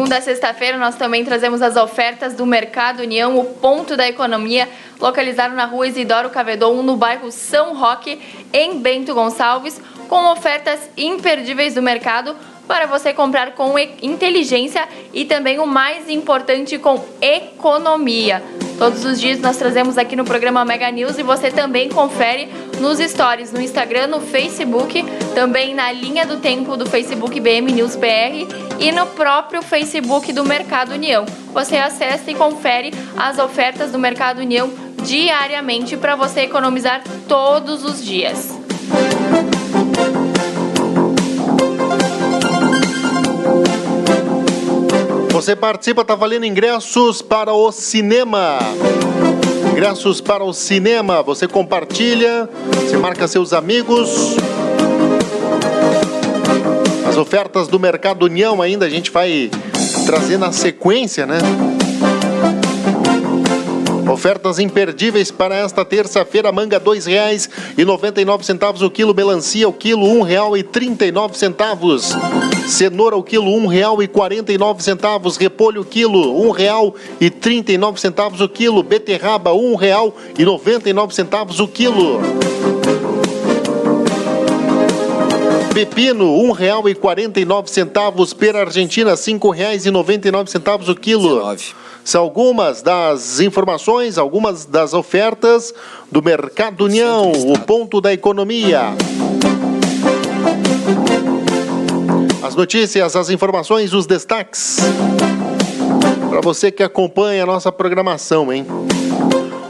Segunda a sexta-feira, nós também trazemos as ofertas do Mercado União, o ponto da economia, localizado na rua Isidoro Cavedon, no bairro São Roque, em Bento Gonçalves, com ofertas imperdíveis do mercado para você comprar com inteligência e também, o mais importante, com economia. Todos os dias nós trazemos aqui no programa Mega News e você também confere nos stories, no Instagram, no Facebook, também na linha do tempo do Facebook BM News PR e no próprio Facebook do Mercado União. Você acessa e confere as ofertas do Mercado União diariamente para você economizar todos os dias. Você participa, tá valendo ingressos para o cinema. Ingressos para o cinema. Você compartilha, você marca seus amigos. As ofertas do Mercado União ainda a gente vai trazer na sequência, né? Ofertas imperdíveis para esta terça-feira: manga R$ 2,99 o quilo, melancia o quilo R$ 1,39, cenoura o quilo R$ 1,49, repolho o quilo R$ 1,39 o quilo, beterraba R$ 1,99 o quilo. Pepino, R$ 1,49, pera argentina, R$ 5,99 o quilo. 19. São algumas das informações, algumas das ofertas do Mercado União, o ponto da economia. As notícias, as informações, os destaques. Para você que acompanha a nossa programação, hein?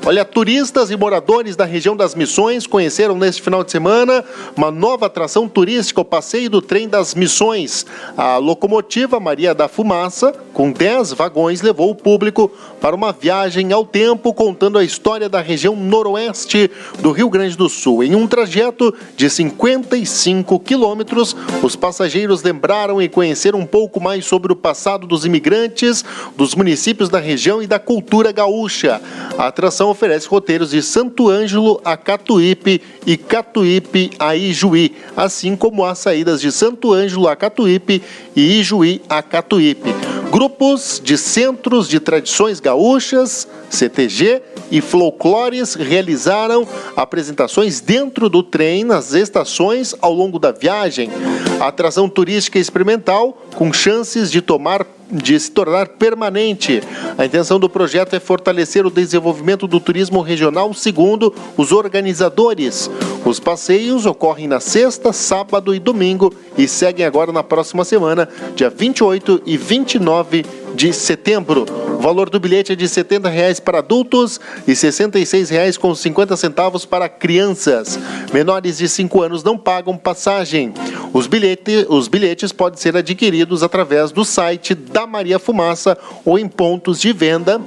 Olha, turistas e moradores da região das Missões conheceram neste final de semana uma nova atração turística, o Passeio do Trem das Missões. A locomotiva Maria da Fumaça, com 10 vagões, levou o público para uma viagem ao tempo, contando a história da região noroeste do Rio Grande do Sul. Em um trajeto de 55 quilômetros, os passageiros lembraram e conheceram um pouco mais sobre o passado dos imigrantes, dos municípios da região e da cultura gaúcha. A atração oferece roteiros de Santo Ângelo a Catuípe e Catuípe a Ijuí, assim como as saídas de Santo Ângelo a Catuípe e Ijuí a Catuípe. Grupos de centros de tradições gaúchas, CTG e folclores realizaram apresentações dentro do trem nas estações ao longo da viagem. A atração turística experimental com chances de se tornar permanente. A intenção do projeto é fortalecer o desenvolvimento do turismo regional, segundo os organizadores. Os passeios ocorrem na sexta, sábado e domingo e seguem agora na próxima semana, dia 28 e 29 de setembro. O valor do bilhete é de R$ 70 para adultos e R$ 66,50 para crianças. Menores de 5 anos não pagam passagem. Os bilhetes podem ser adquiridos através do site da Maria Fumaça ou em pontos de venda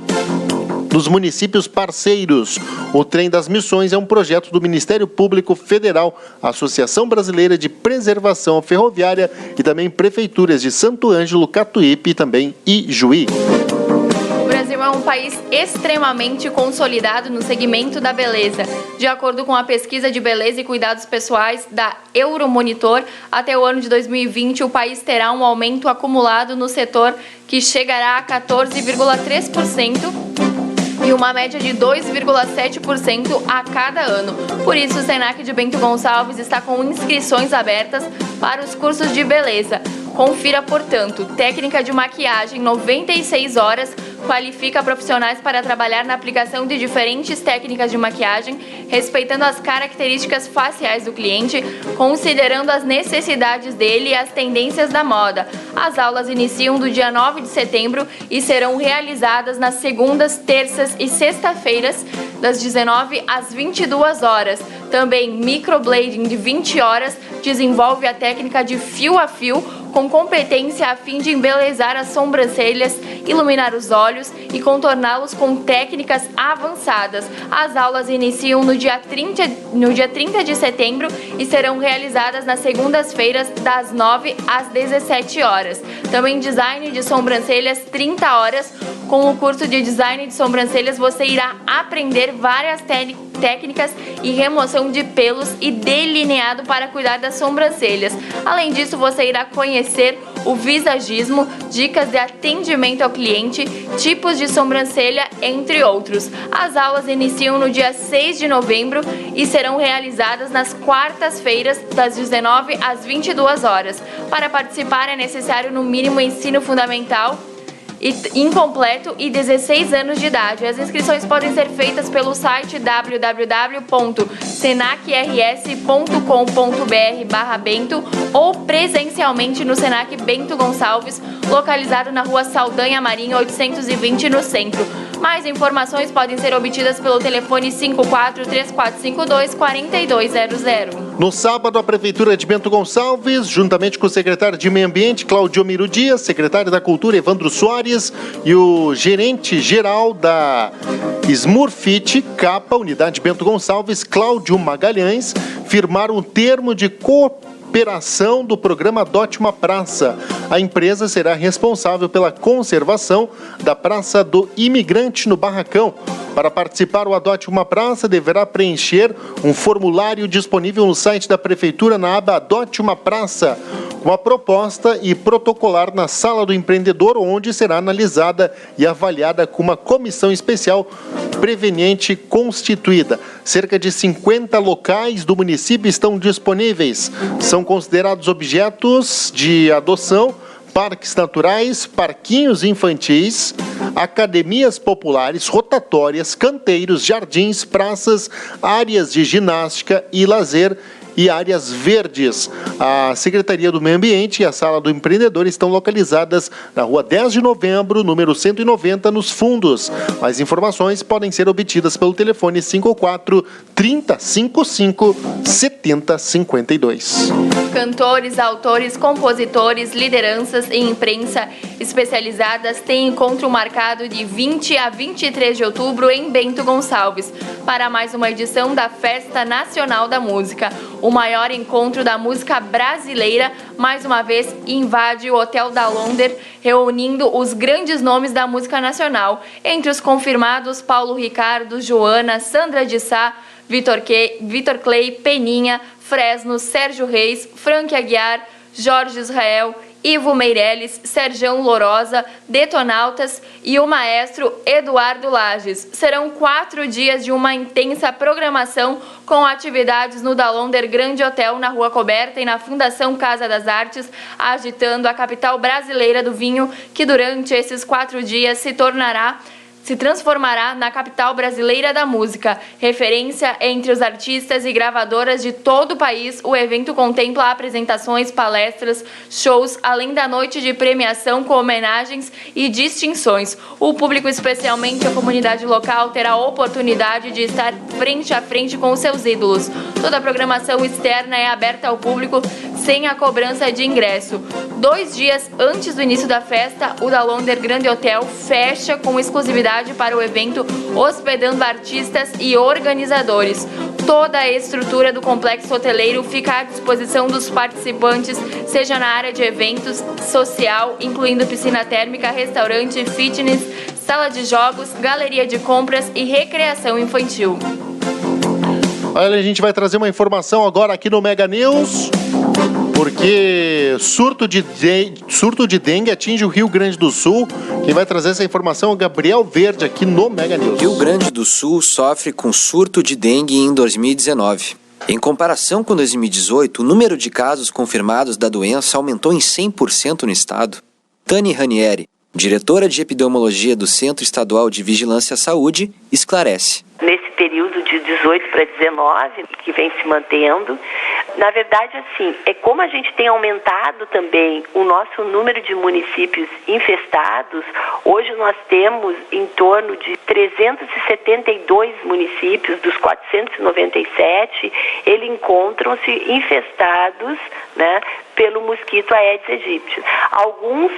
dos municípios parceiros. O Trem das Missões é um projeto do Ministério Público Federal, Associação Brasileira de Preservação Ferroviária e também prefeituras de Santo Ângelo, Catuípe e também Ijuí. O Brasil é um país extremamente consolidado no segmento da beleza. De acordo com a pesquisa de beleza e cuidados pessoais da Euromonitor, até o ano de 2020 o país terá um aumento acumulado no setor que chegará a 14,3%. E uma média de 2,7% a cada ano. Por isso, o Senac de Bento Gonçalves está com inscrições abertas para os cursos de beleza. Confira, portanto, técnica de maquiagem 96 horas, qualifica profissionais para trabalhar na aplicação de diferentes técnicas de maquiagem, respeitando as características faciais do cliente, considerando as necessidades dele e as tendências da moda. As aulas iniciam do dia 9 de setembro e serão realizadas nas segundas, terças e sexta-feiras, das 19 às 22 horas. Também microblading de 20 horas desenvolve a técnica de fio a fio com competência a fim de embelezar as sobrancelhas, iluminar os olhos e contorná-los com técnicas avançadas. As aulas iniciam no dia 30 de setembro e serão realizadas nas segundas-feiras das 9 às 17 horas. Também design de sobrancelhas 30 horas. Com o curso de design de sobrancelhas você irá aprender várias técnicas e remoção de pelos e delineado para cuidar das sobrancelhas. Além disso, você irá conhecer o visagismo, dicas de atendimento ao cliente, tipos de sobrancelha, entre outros. As aulas iniciam no dia 6 de novembro e serão realizadas nas quartas-feiras, das 19 às 22 horas. Para participar é necessário no mínimo ensino fundamental incompleto e 16 anos de idade. As inscrições podem ser feitas pelo site www.senacrs.com.br/Bento ou presencialmente no Senac Bento Gonçalves, localizado na Rua Saldanha Marinho 820, no centro. Mais informações podem ser obtidas pelo telefone 54-3452-4200. No sábado, a Prefeitura de Bento Gonçalves, juntamente com o secretário de Meio Ambiente, Claudiomiro Dias, secretário da Cultura, Evandro Soares, e o gerente-geral da Smurfit Capa, Unidade Bento Gonçalves, Cláudio Magalhães, firmaram um termo de cooperação do programa Adote uma Praça. A empresa será responsável pela conservação da Praça do Imigrante no Barracão. Para participar, o Adote uma Praça deverá preencher um formulário disponível no site da Prefeitura na aba Adote uma Praça, com a proposta e protocolar na Sala do Empreendedor, onde será analisada e avaliada com uma comissão especial preveniente constituída. Cerca de 50 locais do município estão disponíveis. São considerados objetos de adoção parques naturais, parquinhos infantis, academias populares, rotatórias, canteiros, jardins, praças, áreas de ginástica e lazer e áreas verdes. A Secretaria do Meio Ambiente e a Sala do Empreendedor estão localizadas na Rua 10 de Novembro, número 190, nos Fundos. Mais informações podem ser obtidas pelo telefone 54-3055-7052. Cantores, autores, compositores, lideranças e imprensa especializadas têm encontro marcado de 20 a 23 de outubro em Bento Gonçalves, para mais uma edição da Festa Nacional da Música. O maior encontro da música brasileira, mais uma vez, invade o Hotel da Londer, reunindo os grandes nomes da música nacional. Entre os confirmados, Paulo Ricardo, Joana, Sandra de Sá, Vitor Clay, Peninha, Fresno, Sérgio Reis, Frank Aguiar, Jorge Israel, Ivo Meirelles, Serjão Lourosa, Detonautas e o maestro Eduardo Lages. Serão 4 dias de uma intensa programação com atividades no Dalonder Grande Hotel, na Rua Coberta e na Fundação Casa das Artes, agitando a capital brasileira do vinho, que durante esses 4 dias se transformará na capital brasileira da música. Referência entre os artistas e gravadoras de todo o país, o evento contempla apresentações, palestras, shows, além da noite de premiação com homenagens e distinções. O público, especialmente a comunidade local, terá a oportunidade de estar frente a frente com os seus ídolos. Toda a programação externa é aberta ao público sem a cobrança de ingresso. 2 dias antes do início da festa, o Dalonder Grande Hotel fecha com exclusividade para o evento, hospedando artistas e organizadores. Toda a estrutura do complexo hoteleiro fica à disposição dos participantes, seja na área de eventos, social, incluindo piscina térmica, restaurante, fitness, sala de jogos, galeria de compras e recreação infantil. Olha, a gente vai trazer uma informação agora aqui no Mega News, porque surto de dengue atinge o Rio Grande do Sul. Quem vai trazer essa informação é o Gabriel Verde, aqui no Mega News. Rio Grande do Sul sofre com surto de dengue em 2019. Em comparação com 2018, o número de casos confirmados da doença aumentou em 100% no estado. Tani Ranieri, diretora de epidemiologia do Centro Estadual de Vigilância à Saúde, esclarece. Nesse período de 18 para 19, que vem se mantendo. Na verdade, assim, é como a gente tem aumentado também o nosso número de municípios infestados. Hoje nós temos em torno de 372 municípios dos 497, eles encontram-se infestados, né, pelo mosquito Aedes aegypti. Alguns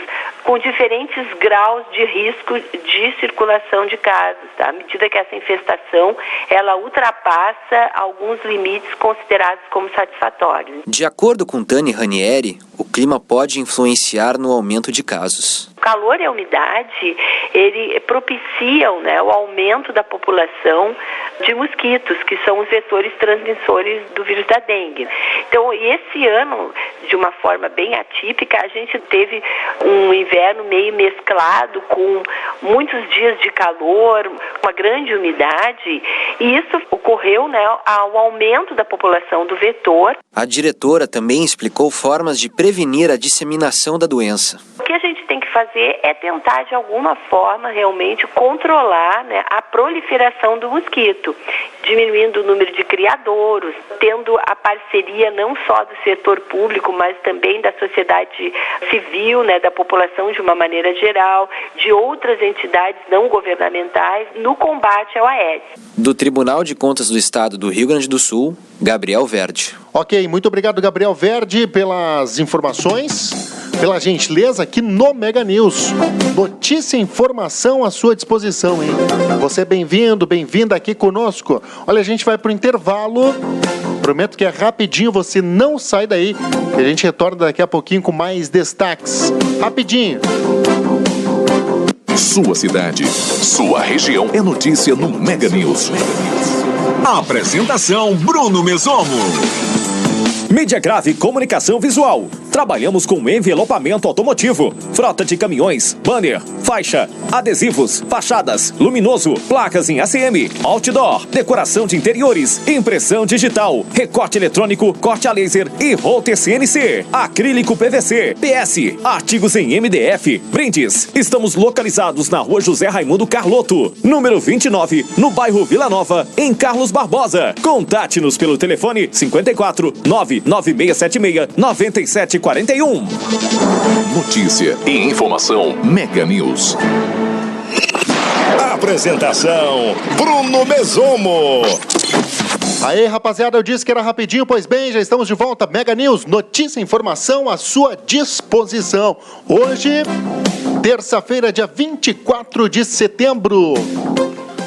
com diferentes graus de risco de circulação de casos, tá? À medida que essa infestação ela ultrapassa alguns limites considerados como satisfatórios. De acordo com Tani Ranieri, o clima pode influenciar no aumento de casos. O calor e a umidade, ele propiciam, né, o aumento da população de mosquitos, que são os vetores transmissores do vírus da dengue. Então, esse ano, de uma forma bem atípica, a gente teve um inverno meio mesclado com muitos dias de calor, uma grande umidade, e isso ocorreu, né, ao aumento da população do vetor. A diretora também explicou formas de prevenir a disseminação da doença. O que a gente tem que fazer é tentar, de alguma forma, realmente controlar, né, a proliferação do mosquito, diminuindo o número de criadouros, tendo a parceria não só do setor público, mas também da sociedade civil, né, da população de uma maneira geral, de outras entidades não governamentais no combate ao Aedes. Do Tribunal de Contas do Estado do Rio Grande do Sul, Gabriel Verde. Ok, muito obrigado, Gabriel Verde, pelas informações, pela gentileza aqui no Mega News. Notícia e informação à sua disposição, hein? Você é bem-vindo, bem-vinda aqui conosco. Olha, a gente vai para o intervalo. Prometo que é rapidinho, você não sai daí. E a gente retorna daqui a pouquinho com mais destaques. Rapidinho. Sua cidade, sua região é notícia no Mega News. Apresentação Bruno Mesomo. Mediagrave Comunicação Visual. Trabalhamos com envelopamento automotivo, frota de caminhões, banner, faixa, adesivos, fachadas, luminoso, placas em ACM, outdoor, decoração de interiores, impressão digital, recorte eletrônico, corte a laser e router CNC, acrílico PVC, PS, artigos em MDF, brindes. Estamos localizados na Rua José Raimundo Carlotto, número 29, no bairro Vila Nova, em Carlos Barbosa. Contate-nos pelo telefone 54 99676 9741. Notícia e informação Mega News. Apresentação Bruno Mesomo. Aí, rapaziada, eu disse que era rapidinho, pois bem, já estamos de volta. Mega News, notícia e informação à sua disposição. Hoje, terça-feira, dia 24 de setembro.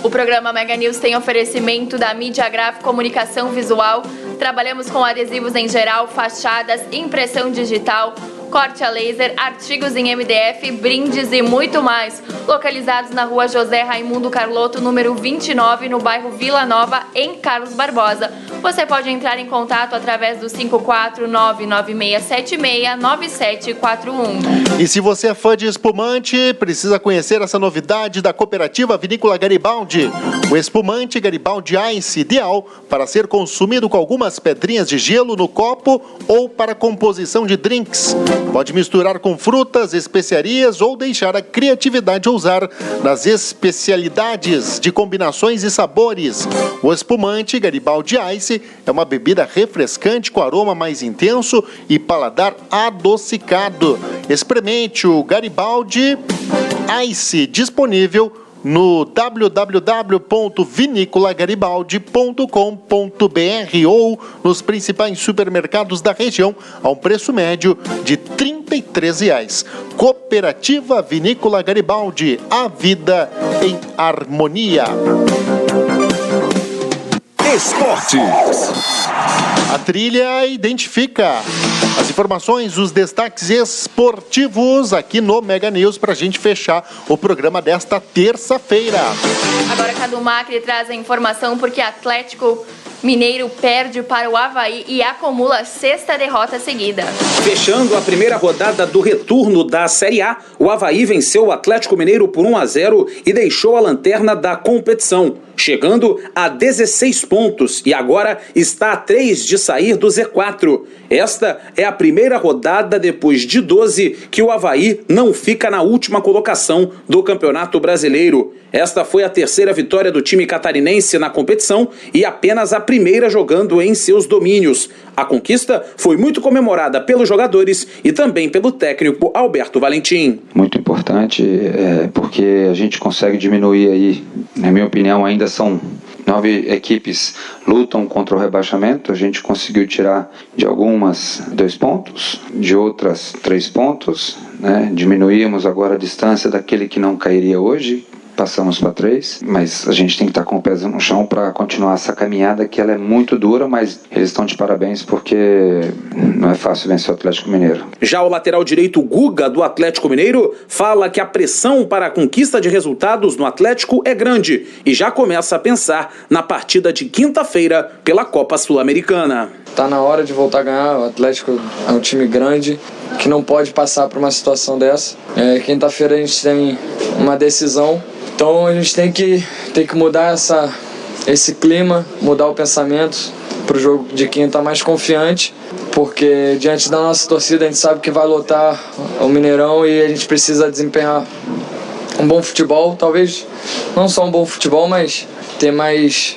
O programa Mega News tem oferecimento da Mediagrave Comunicação Visual. Trabalhamos com adesivos em geral, fachadas, impressão digital, corte a laser, artigos em MDF, brindes e muito mais. Localizados na Rua José Raimundo Carlotto, número 29, no bairro Vila Nova, em Carlos Barbosa. Você pode entrar em contato através do 54996769741. E se você é fã de espumante, precisa conhecer essa novidade da cooperativa Vinícola Garibaldi. O espumante Garibaldi Ice, ideal para ser consumido com algumas pedrinhas de gelo no copo ou para composição de drinks. Pode misturar com frutas, especiarias ou deixar a criatividade ousar nas especialidades de combinações e sabores. O espumante Garibaldi Ice é uma bebida refrescante com aroma mais intenso e paladar adocicado. Experimente o Garibaldi Ice, disponível no www.viniculagaribaldi.com.br ou nos principais supermercados da região a um preço médio de R$ 33. Cooperativa Vinícola Garibaldi, a vida em harmonia. Esportes. A trilha identifica as informações, os destaques esportivos aqui no Mega News para a gente fechar o programa desta terça-feira. Agora Cadu Macri traz a informação porque Atlético Mineiro perde para o Avaí e acumula a 6ª derrota seguida. Fechando a primeira rodada do retorno da Série A, o Avaí venceu o Atlético Mineiro por 1-0 e deixou a lanterna da competição. chegando a 16 pontos e agora está a 3 de sair do Z4. Esta é a primeira rodada depois de 12 que o Avaí não fica na última colocação do Campeonato Brasileiro. Esta foi a terceira vitória do time catarinense na competição e apenas a primeira jogando em seus domínios. A conquista foi muito comemorada pelos jogadores e também pelo técnico Alberto Valentim. Muito importante, porque a gente consegue diminuir aí, na minha opinião, ainda são 9 equipes lutam contra o rebaixamento. A gente conseguiu tirar de algumas 2 pontos, de outras 3 pontos, né? Diminuímos agora a distância daquele que não cairia hoje. Passamos para 3, mas a gente tem que estar com o pé no chão para continuar essa caminhada, que ela é muito dura, mas eles estão de parabéns porque não é fácil vencer o Atlético Mineiro. Já o lateral direito Guga, do Atlético Mineiro, fala que a pressão para a conquista de resultados no Atlético é grande e já começa a pensar na partida de quinta-feira pela Copa Sul-Americana. Tá na hora de voltar a ganhar. O Atlético é um time grande que não pode passar por uma situação dessa. Quinta-feira a gente tem uma decisão. Então a gente tem que mudar esse clima, mudar o pensamento para o jogo de quinta mais confiante, porque diante da nossa torcida a gente sabe que vai lotar o Mineirão e a gente precisa desempenhar um bom futebol, talvez não só um bom futebol, mas ter mais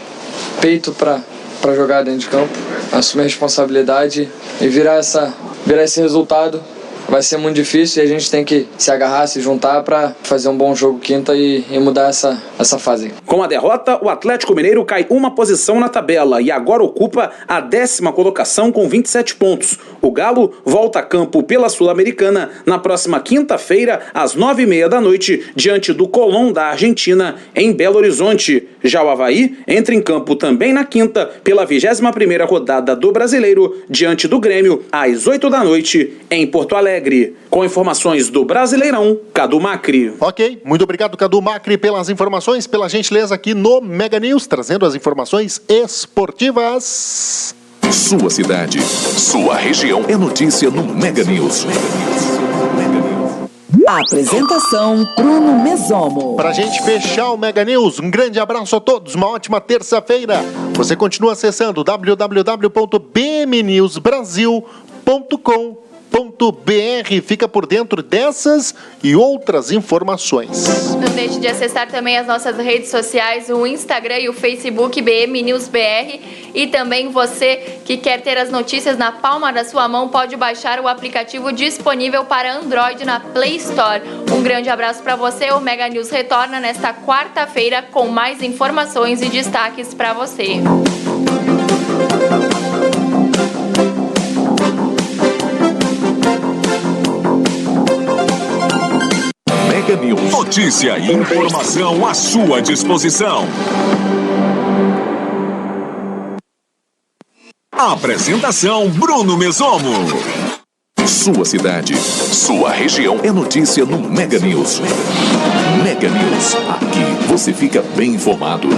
peito para jogar dentro de campo, assumir a responsabilidade e virar esse resultado. Vai ser muito difícil e a gente tem que se agarrar, se juntar para fazer um bom jogo quinta e mudar essa fase. Com a derrota, o Atlético Mineiro cai uma posição na tabela e agora ocupa a 10ª colocação com 27 pontos. O Galo volta a campo pela Sul-Americana na próxima quinta-feira, às 9h30 da noite, diante do Colón da Argentina, em Belo Horizonte. Já o Avaí entra em campo também na quinta, pela 21ª rodada do Brasileiro, diante do Grêmio, às 8 da noite, em Porto Alegre. Com informações do Brasileirão, Cadu Macri. Ok, muito obrigado, Cadu Macri, pelas informações, pela gentileza aqui no Mega News, trazendo as informações esportivas. Sua cidade, sua região é notícia no Mega News. Apresentação Bruno Mesomo. Pra gente fechar o Mega News, um grande abraço a todos, uma ótima terça-feira. Você continua acessando www.bmnewsbrasil.com.br. Fica por dentro dessas e outras informações. Não deixe de acessar também as nossas redes sociais, o Instagram e o Facebook BM News BR. E também você que quer ter as notícias na palma da sua mão pode baixar o aplicativo disponível para Android na Play Store. Um grande abraço para você. O Mega News retorna nesta quarta-feira com mais informações e destaques para você. Mega News. Notícia e informação à sua disposição. Apresentação Bruno Mesomo. Sua cidade, sua região é notícia no Mega News. Mega News. Aqui você fica bem informado.